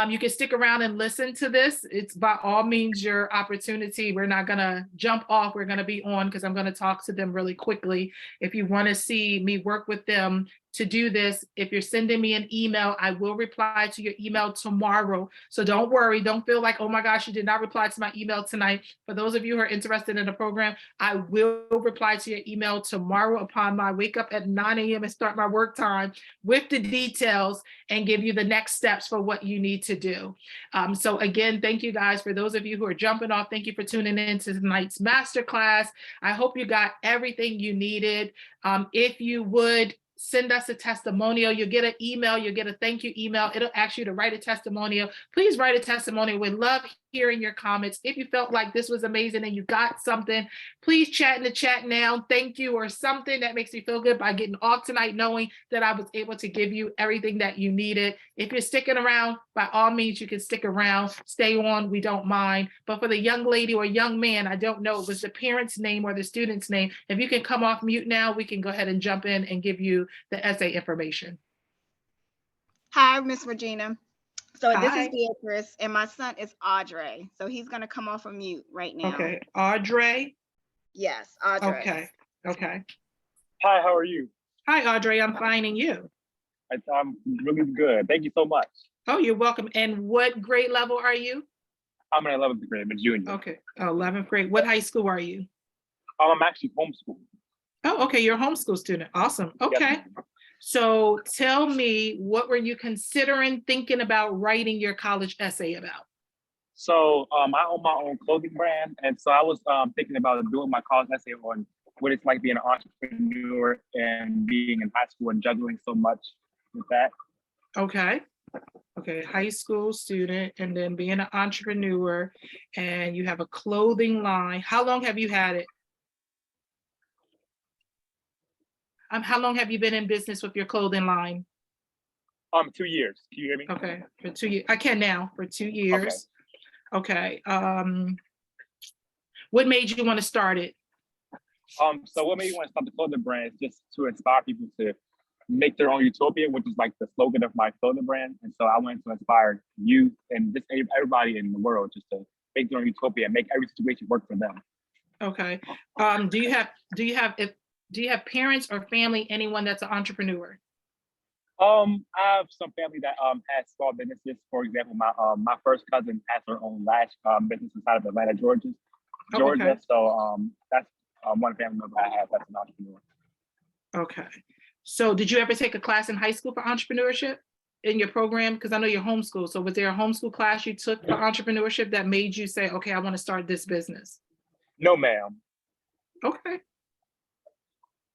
you can stick around and listen to this. It's by all means your opportunity. We're not going to jump off. We're going to be on because I'm going to talk to them really quickly. If you want to see me work with them to do this, if you're sending me an email, I will reply to your email tomorrow. So don't worry. Don't feel like, oh my gosh, you did not reply to my email tonight. For those of you who are interested in the program, I will reply to your email tomorrow upon my wake up at 9 a.m. and start my work time with the details and give you the next steps for what you need to do. So again, thank you guys. For those of you who are jumping off, thank you for tuning in to tonight's masterclass. I hope you got everything you needed. If you would, send us a testimonial. You'll get an email. You'll get a thank you email. It'll ask you to write a testimonial. Please write a testimonial. We'd love hearing your comments. If you felt like this was amazing and you got something, please chat in the chat now. Thank you, or something that makes me feel good by getting off tonight, knowing that I was able to give you everything that you needed. If you're sticking around, by all means, you can stick around, stay on. We don't mind. But for the young lady or young man, I don't know, it was the parent's name or the student's name. If you can come off mute now, we can go ahead and jump in and give you the essay information. Hi, Miss Regina. So this Hi. is Beatrice, and my son is Audrey. So he's going to come off of mute right now. Okay, Audrey. Yes, Audrey. Okay, okay. Hi, how are you? Hi, Audrey. I'm fine, and you? I'm really good. Thank you so much. Oh, you're welcome. And what grade level are you? I'm in 11th grade, I'm a junior. Okay, 11th grade. What high school are you? I'm actually homeschooled. Oh, okay, you're a homeschool student. Awesome. Okay. Yes, ma'am. So tell me, what were you considering thinking about writing your college essay about? So I own my own clothing brand, and so I was thinking about doing my college essay on what it's like being an entrepreneur and being in high school and juggling so much with that. Okay. Okay, high school student, and then being an entrepreneur, and you have a clothing line. How long have you had it? How long have you been in business with your clothing line? 2 years. Can you hear me? Okay, for 2 years. I can now, for 2 years. Okay. What made you want to start it? So what made me want to start the clothing brand is just to inspire people to make their own utopia, which is like the slogan of my clothing brand. And so I wanted to inspire youth and just everybody in the world just to make their own utopia and make every situation work for them. Okay. Do you have parents or family, anyone that's an entrepreneur? I have some family that has small businesses. For example, my first cousin has her own lash business inside of Atlanta, Georgia. Oh, okay. So that's one family member I have that's an entrepreneur. Okay. So did you ever take a class in high school for entrepreneurship in your program? Because I know you're homeschooled. So was there a homeschool class you took for entrepreneurship that made you say, okay, I want to start this business? No, ma'am. Okay.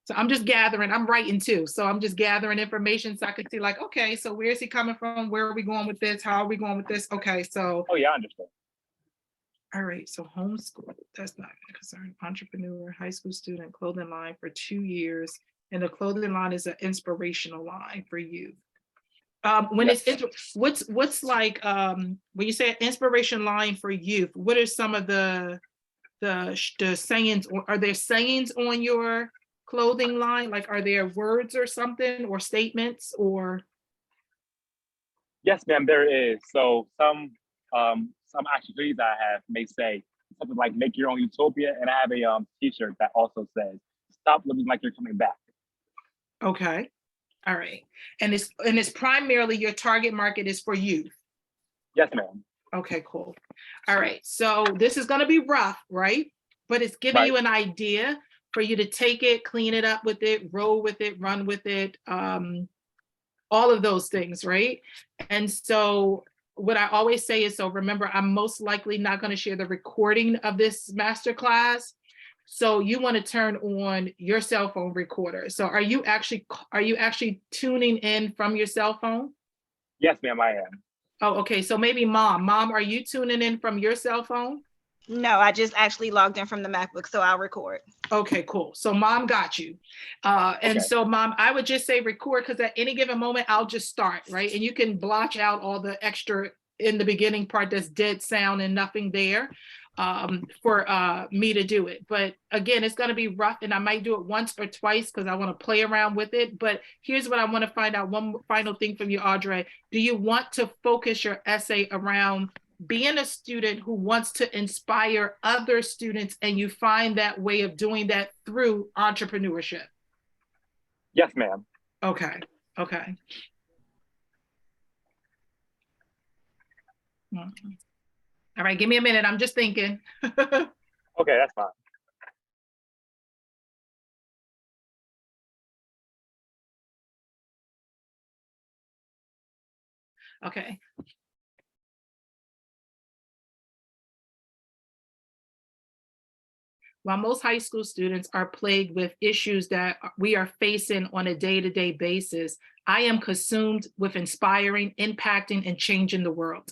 So I'm just gathering, I'm writing too. So I'm just gathering information so I could see like, okay, so where is he coming from? Where are we going with this? How are we going with this? Okay, so. Oh yeah, I understand. All right, so homeschool, that's not a concern. Entrepreneur, high school student, clothing line for 2 years. And the clothing line is an inspirational line for you. When Yes. what's like, when you say an inspiration line for youth, what are some of the sayings, or are there sayings on your clothing line? Like, are there words or something, or statements, or? Yes, ma'am, there is. So some actual hoodies I have may say something like "Make your own utopia," and I have a T-shirt that also says "Stop looking like you're coming back." Okay, all right, and it's primarily your target market is for youth. Yes, ma'am. Okay, cool. All right, so this is going to be rough, right? But it's giving you an idea for you to take it, clean it up with it, roll with it, run with it, all of those things, right? And so what I always say is, so remember, I'm most likely not going to share the recording of this masterclass. So you want to turn on your cell phone recorder. So are you actually tuning in from your cell phone? Yes, ma'am, I am. Oh, okay. So maybe mom, are you tuning in from your cell phone? No, I just actually logged in from the MacBook, so I'll record. Okay, cool. So mom got you. And Okay. so mom, I would just say record, because at any given moment, I'll just start, right? And you can blotch out all the extra in the beginning part that's dead sound and nothing there for me to do it. But again, it's going to be rough, and I might do it once or twice because I want to play around with it. But here's what I want to find out. One final thing from you, Audrey. Do you want to focus your essay around being a student who wants to inspire other students, and you find that way of doing that through entrepreneurship? Yes, ma'am. Okay. Okay. All right, give me a minute. I'm just thinking. Okay, that's fine. Okay. While most high school students are plagued with issues that we are facing on a day-to-day basis, I am consumed with inspiring, impacting, and changing the world.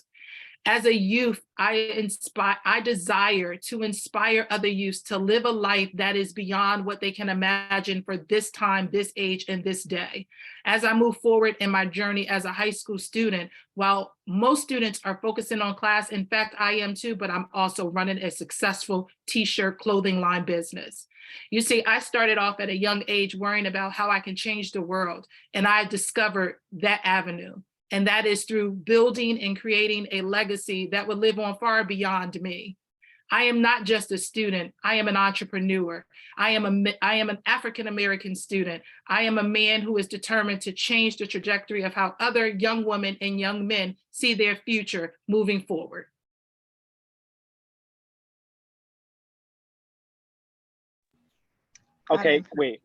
As a youth, I desire to inspire other youths to live a life that is beyond what they can imagine for this time, this age, and this day. As I move forward in my journey as a high school student, while most students are focusing on class, in fact, I am too, but I'm also running a successful t-shirt clothing line business. You see, I started off at a young age worrying about how I can change the world, and I discovered that avenue. And that is through building and creating a legacy that would live on far beyond me. I am not just a student. I am an entrepreneur. I am an African-American student. I am a man who is determined to change the trajectory of how other young women and young men see their future moving forward. Okay, wait.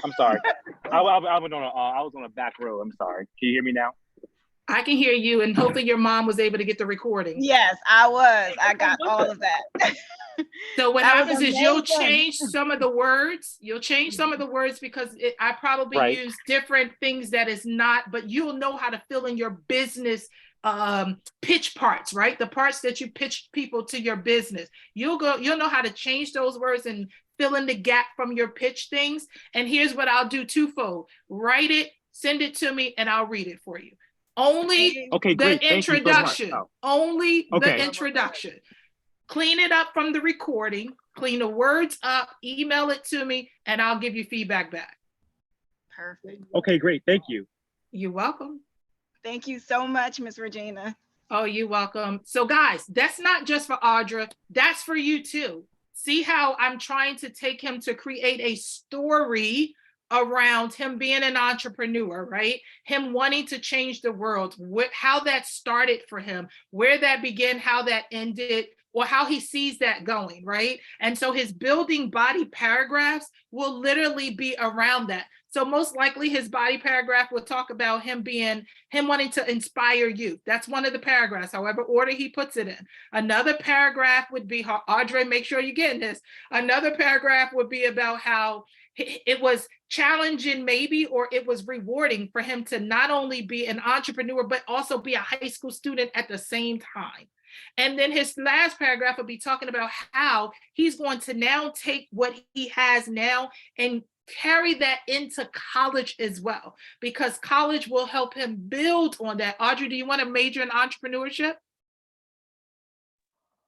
I'm sorry. I was on a back row. I'm sorry. Can you hear me now? I can hear you, and hopefully your mom was able to get the recording. Yes, I was. I got all of that. So what That was happens is you'll amazing. change some of the words. You'll change some of the words because I probably Right. use different things that is not, but you'll know how to fill in your business pitch parts, right? The parts that you pitch people to your business. You'll know how to change those words and fill in the gap from your pitch things. And here's what I'll do twofold. Write it, send it to me, and I'll read it for you. Only Okay, great. the Thank you so much. introduction. Oh. Only the Okay. introduction. Clean it up from the recording, clean the words up, email it to me, and I'll give you feedback back. Perfect. Okay, great. Thank you. You're welcome. Thank you so much, Miss Regina. Oh, you're welcome. So guys, that's not just for Audra, that's for you too. See how I'm trying to take him to create a story around him being an entrepreneur, right? Him wanting to change the world, how that started for him, where that began, how that ended, or how he sees that going, right? And so his building body paragraphs will literally be around that. So most likely his body paragraph will talk about him wanting to inspire youth. That's one of the paragraphs, however order he puts it in. Another paragraph would be, Audrey, make sure you're getting this. Another paragraph would be about how it was challenging maybe, or it was rewarding for him to not only be an entrepreneur, but also be a high school student at the same time. And then his last paragraph will be talking about how he's going to now take what he has now and carry that into college as well, because college will help him build on that. Audrey, do you want to major in entrepreneurship?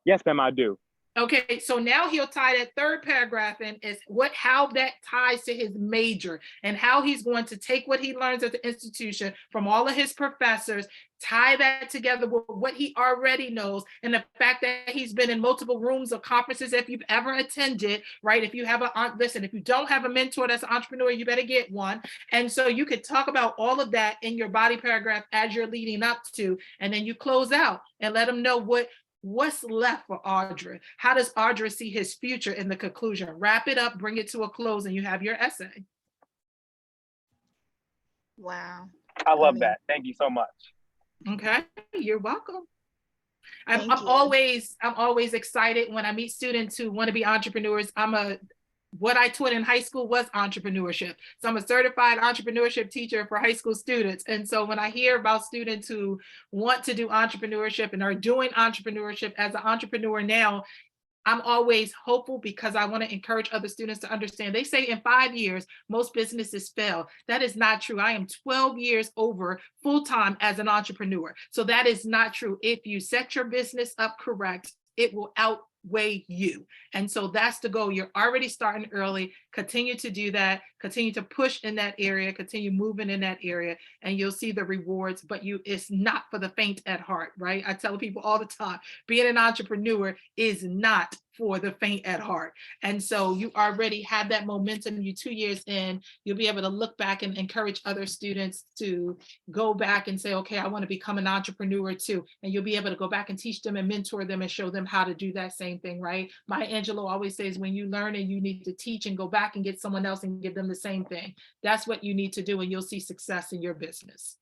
Yes, ma'am, I do. Okay, so now he'll tie that third paragraph in as how that ties to his major and how he's going to take what he learns at the institution from all of his professors, tie that together with what he already knows, and the fact that he's been in multiple rooms of conferences if you've ever attended, right? If you have if you don't have a mentor that's an entrepreneur, you better get one. And so you could talk about all of that in your body paragraph as you're leading up to, and then you close out and let them know what's left for Audrey. How does Audrey see his future in the conclusion? Wrap it up, bring it to a close, and you have your essay. Wow. I love that. Thank you so much. Okay, you're welcome. I'm Thank you. always excited when I meet students who want to be entrepreneurs. What I taught in high school was entrepreneurship. So I'm a certified entrepreneurship teacher for high school students. And so when I hear about students who want to do entrepreneurship and are doing entrepreneurship as an entrepreneur now, I'm always hopeful because I want to encourage other students to understand. They say in 5 years, most businesses fail. That is not true. I am 12 years over full-time as an entrepreneur. So that is not true. If you set your business up correct, it will outweigh you. And so that's the goal. You're already starting early. Continue to do that. Continue to push in that area. Continue moving in that area, and you'll see the rewards. But it's not for the faint at heart, right? I tell people all the time, being an entrepreneur is not for the faint at heart. And so you already have that momentum. You 2 years in, you'll be able to look back and encourage other students to go back and say, okay, I want to become an entrepreneur too. And you'll be able to go back and teach them and mentor them and show them how to do that same thing, right? Maya Angelou always says, when you learn and you need to teach and go back and get someone else and give them the same thing. That's what you need to do, and you'll see success in your business.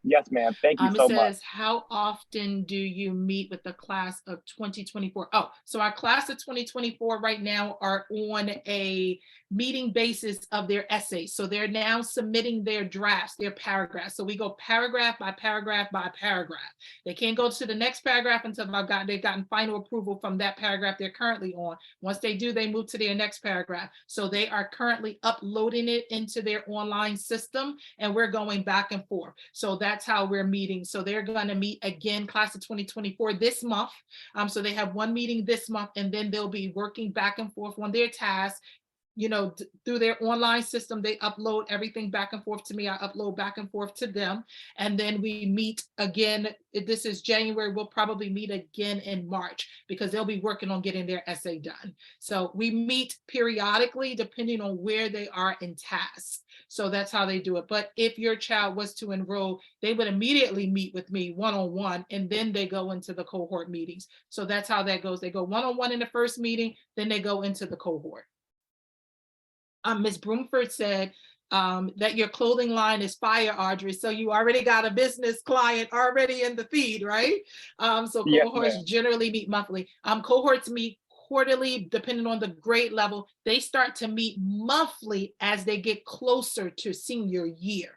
Yes, ma'am. Thank you It so much. says, how often do you meet with the class of 2024? Oh, so our class of 2024 right now are on a meeting basis of their essays. So they're now submitting their drafts, their paragraphs. So we go paragraph by paragraph by paragraph. They can't go to the next paragraph until they've gotten final approval from that paragraph they're currently on. Once they do, they move to their next paragraph. So they are currently uploading it into their online system, and we're going back and forth. So that's how we're meeting. So they're going to meet again, class of 2024 this month. So they have one meeting this month, and then they'll be working back and forth on their tasks. Through their online system, they upload everything back and forth to me. I upload back and forth to them. And then we meet again. This is January. We'll probably meet again in March because they'll be working on getting their essay done. So we meet periodically depending on where they are in tasks. So that's how they do it. But if your child was to enroll, they would immediately meet with me one-on-one, and then they go into the cohort meetings. So that's how that goes. They go one-on-one in the first meeting, then they go into the cohort. Ms. Broomford said that your clothing line is fire, Audrey. So you already got a business client already in the feed, right? So Yes, cohorts ma'am. generally meet monthly. Cohorts meet quarterly, depending on the grade level. They start to meet monthly as they get closer to senior year.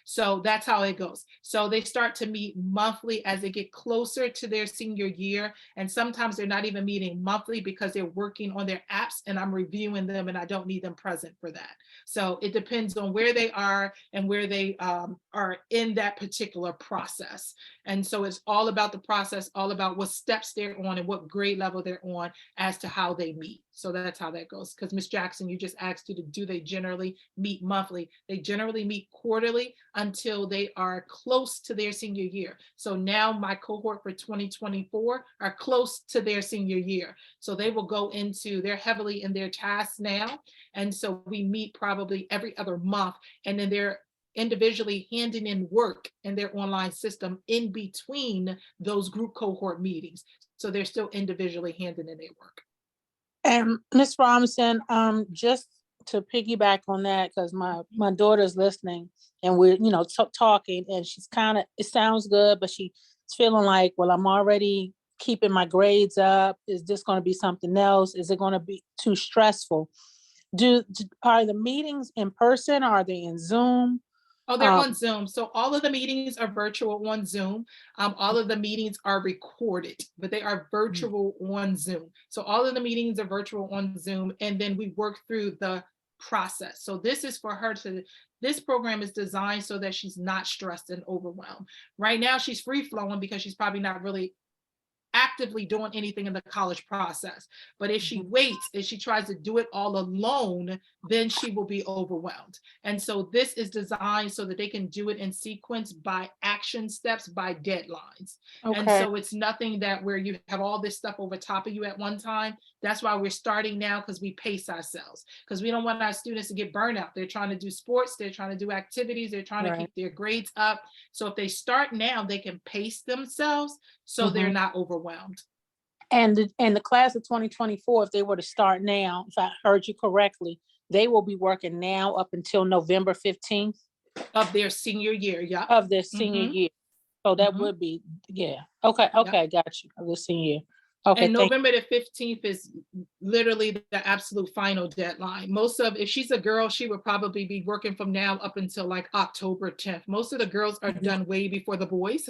So that's how it goes. So they start to meet monthly as they get closer to their senior year. And sometimes they're not even meeting monthly because they're working on their apps and I'm reviewing them and I don't need them present for that. So it depends on where they are and where they are in that particular process. And so it's all about the process, all about what steps they're on and what grade level they're on as to how they meet. So that's how that goes. Because Ms. Jackson, you just asked do they generally meet monthly? They generally meet quarterly until they are close to their senior year. So now my cohort for 2024 are close to their senior year. So they will go into, they're heavily in their tasks now. And so we meet probably every other month, and then they're individually handing in work in their online system in between those group cohort meetings. So they're still individually handing in their work. And Ms. Robinson, just to piggyback on that, because my daughter's listening and we're, talking, and she's it sounds good, but she's feeling like, well, I'm already keeping my grades up. Is this going to be something else? Is it going to be too stressful? Are the meetings in person? Are they in Zoom? Oh, they're on Zoom. So all of the meetings are virtual on Zoom. All of the meetings are recorded, but they are virtual on Zoom. So all of the meetings are virtual on Zoom, and then we work through the process. So this is for her this program is designed so that she's not stressed and overwhelmed. Right now, she's free flowing because she's probably not really actively doing anything in the college process. But if she waits, if she tries to do it all alone, then she will be overwhelmed. And so this is designed so that they can do it in sequence by action steps, by deadlines. Okay. And so it's nothing that where you have all this stuff over top of you at one time. That's why we're starting now, because we pace ourselves, because we don't want our students to get burned out. They're trying to do sports, they're trying to do activities, they're trying to keep their grades up. So if they start now, they can pace themselves so they're not overwhelmed. And the class of 2024, if they were to start now, if I heard you correctly, they will be working now up until November 15th? Of their senior year, yeah. Of their senior year. So that would be, yeah. Okay, got you. Of the senior year. Okay, And thank, November the 15th is literally the absolute final deadline. If she's a girl, she would probably be working from now up until like October 10th. Most of the girls are done way before the boys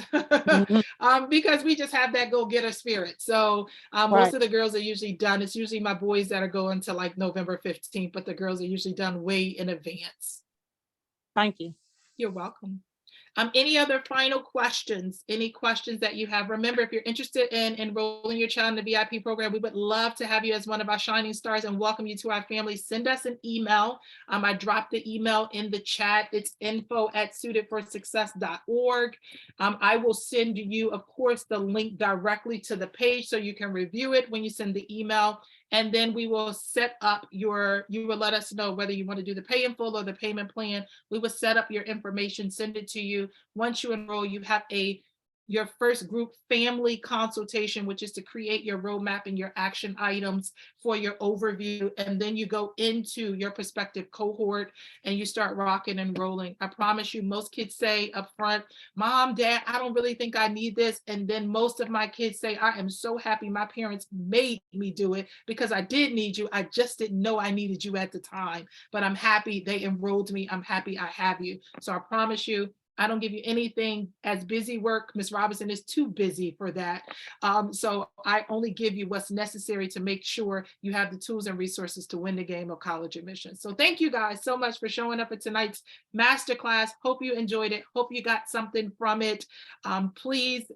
because we just have that go-getter spirit. So right. most of the girls are usually done. It's usually my boys that are going to like November 15th, but the girls are usually done way in advance. Thank you. You're welcome. Any other final questions? Any questions that you have? Remember, if you're interested in enrolling your child in the VIP program, we would love to have you as one of our shining stars and welcome you to our family. Send us an email. I dropped the email in the chat. It's info@suitedforsuccess.org. I will send you, of course, the link directly to the page so you can review it when you send the email. And then we will set up you will let us know whether you want to do the pay in full or the payment plan. We will set up your information, send it to you. Once you enroll, you have your first group family consultation, which is to create your roadmap and your action items for your overview. And then you go into your prospective cohort and you start rocking and rolling. I promise you, most kids say up front, Mom, Dad, I don't really think I need this. And then most of my kids say, I am so happy my parents made me do it because I did need you. I just didn't know I needed you at the time, but I'm happy they enrolled me. I'm happy I have you. So I promise you, I don't give you anything as busy work. Ms. Robinson is too busy for that. So I only give you what's necessary to make sure you have the tools and resources to win the game of college admissions. So thank you guys so much for showing up at tonight's masterclass. Hope you enjoyed it. Hope you got something from it. Please,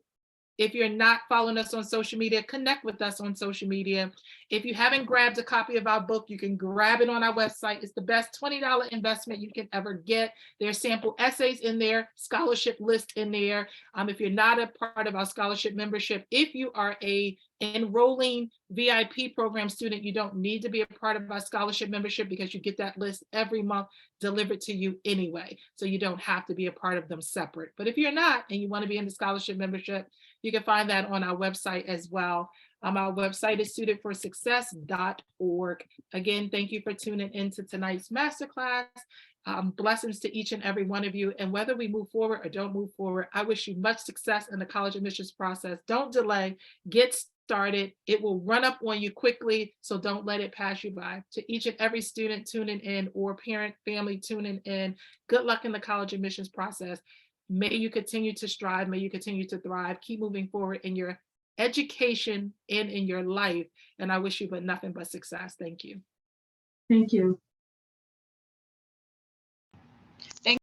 if you're not following us on social media, connect with us on social media. If you haven't grabbed a copy of our book, you can grab it on our website. It's the best $20 investment you can ever get. There's sample essays in there, scholarship list in there. If you're not a part of our scholarship membership, if you are a enrolling VIP program student, you don't need to be a part of our scholarship membership because you get that list every month delivered to you anyway. So you don't have to be a part of them separate. But if you're not and you want to be in the scholarship membership, you can find that on our website as well. Our website is suitedforsuccess.org. Again, thank you for tuning into tonight's masterclass. Blessings to each and every one of you. And whether we move forward or don't move forward, I wish you much success in the college admissions process. Don't delay, get started. It will run up on you quickly, so don't let it pass you by. To each and every student tuning in or parent, family tuning in, good luck in the college admissions process. May you continue to strive. May you continue to thrive. Keep moving forward in your education and in your life. And I wish you but nothing but success. Thank you. Thank you.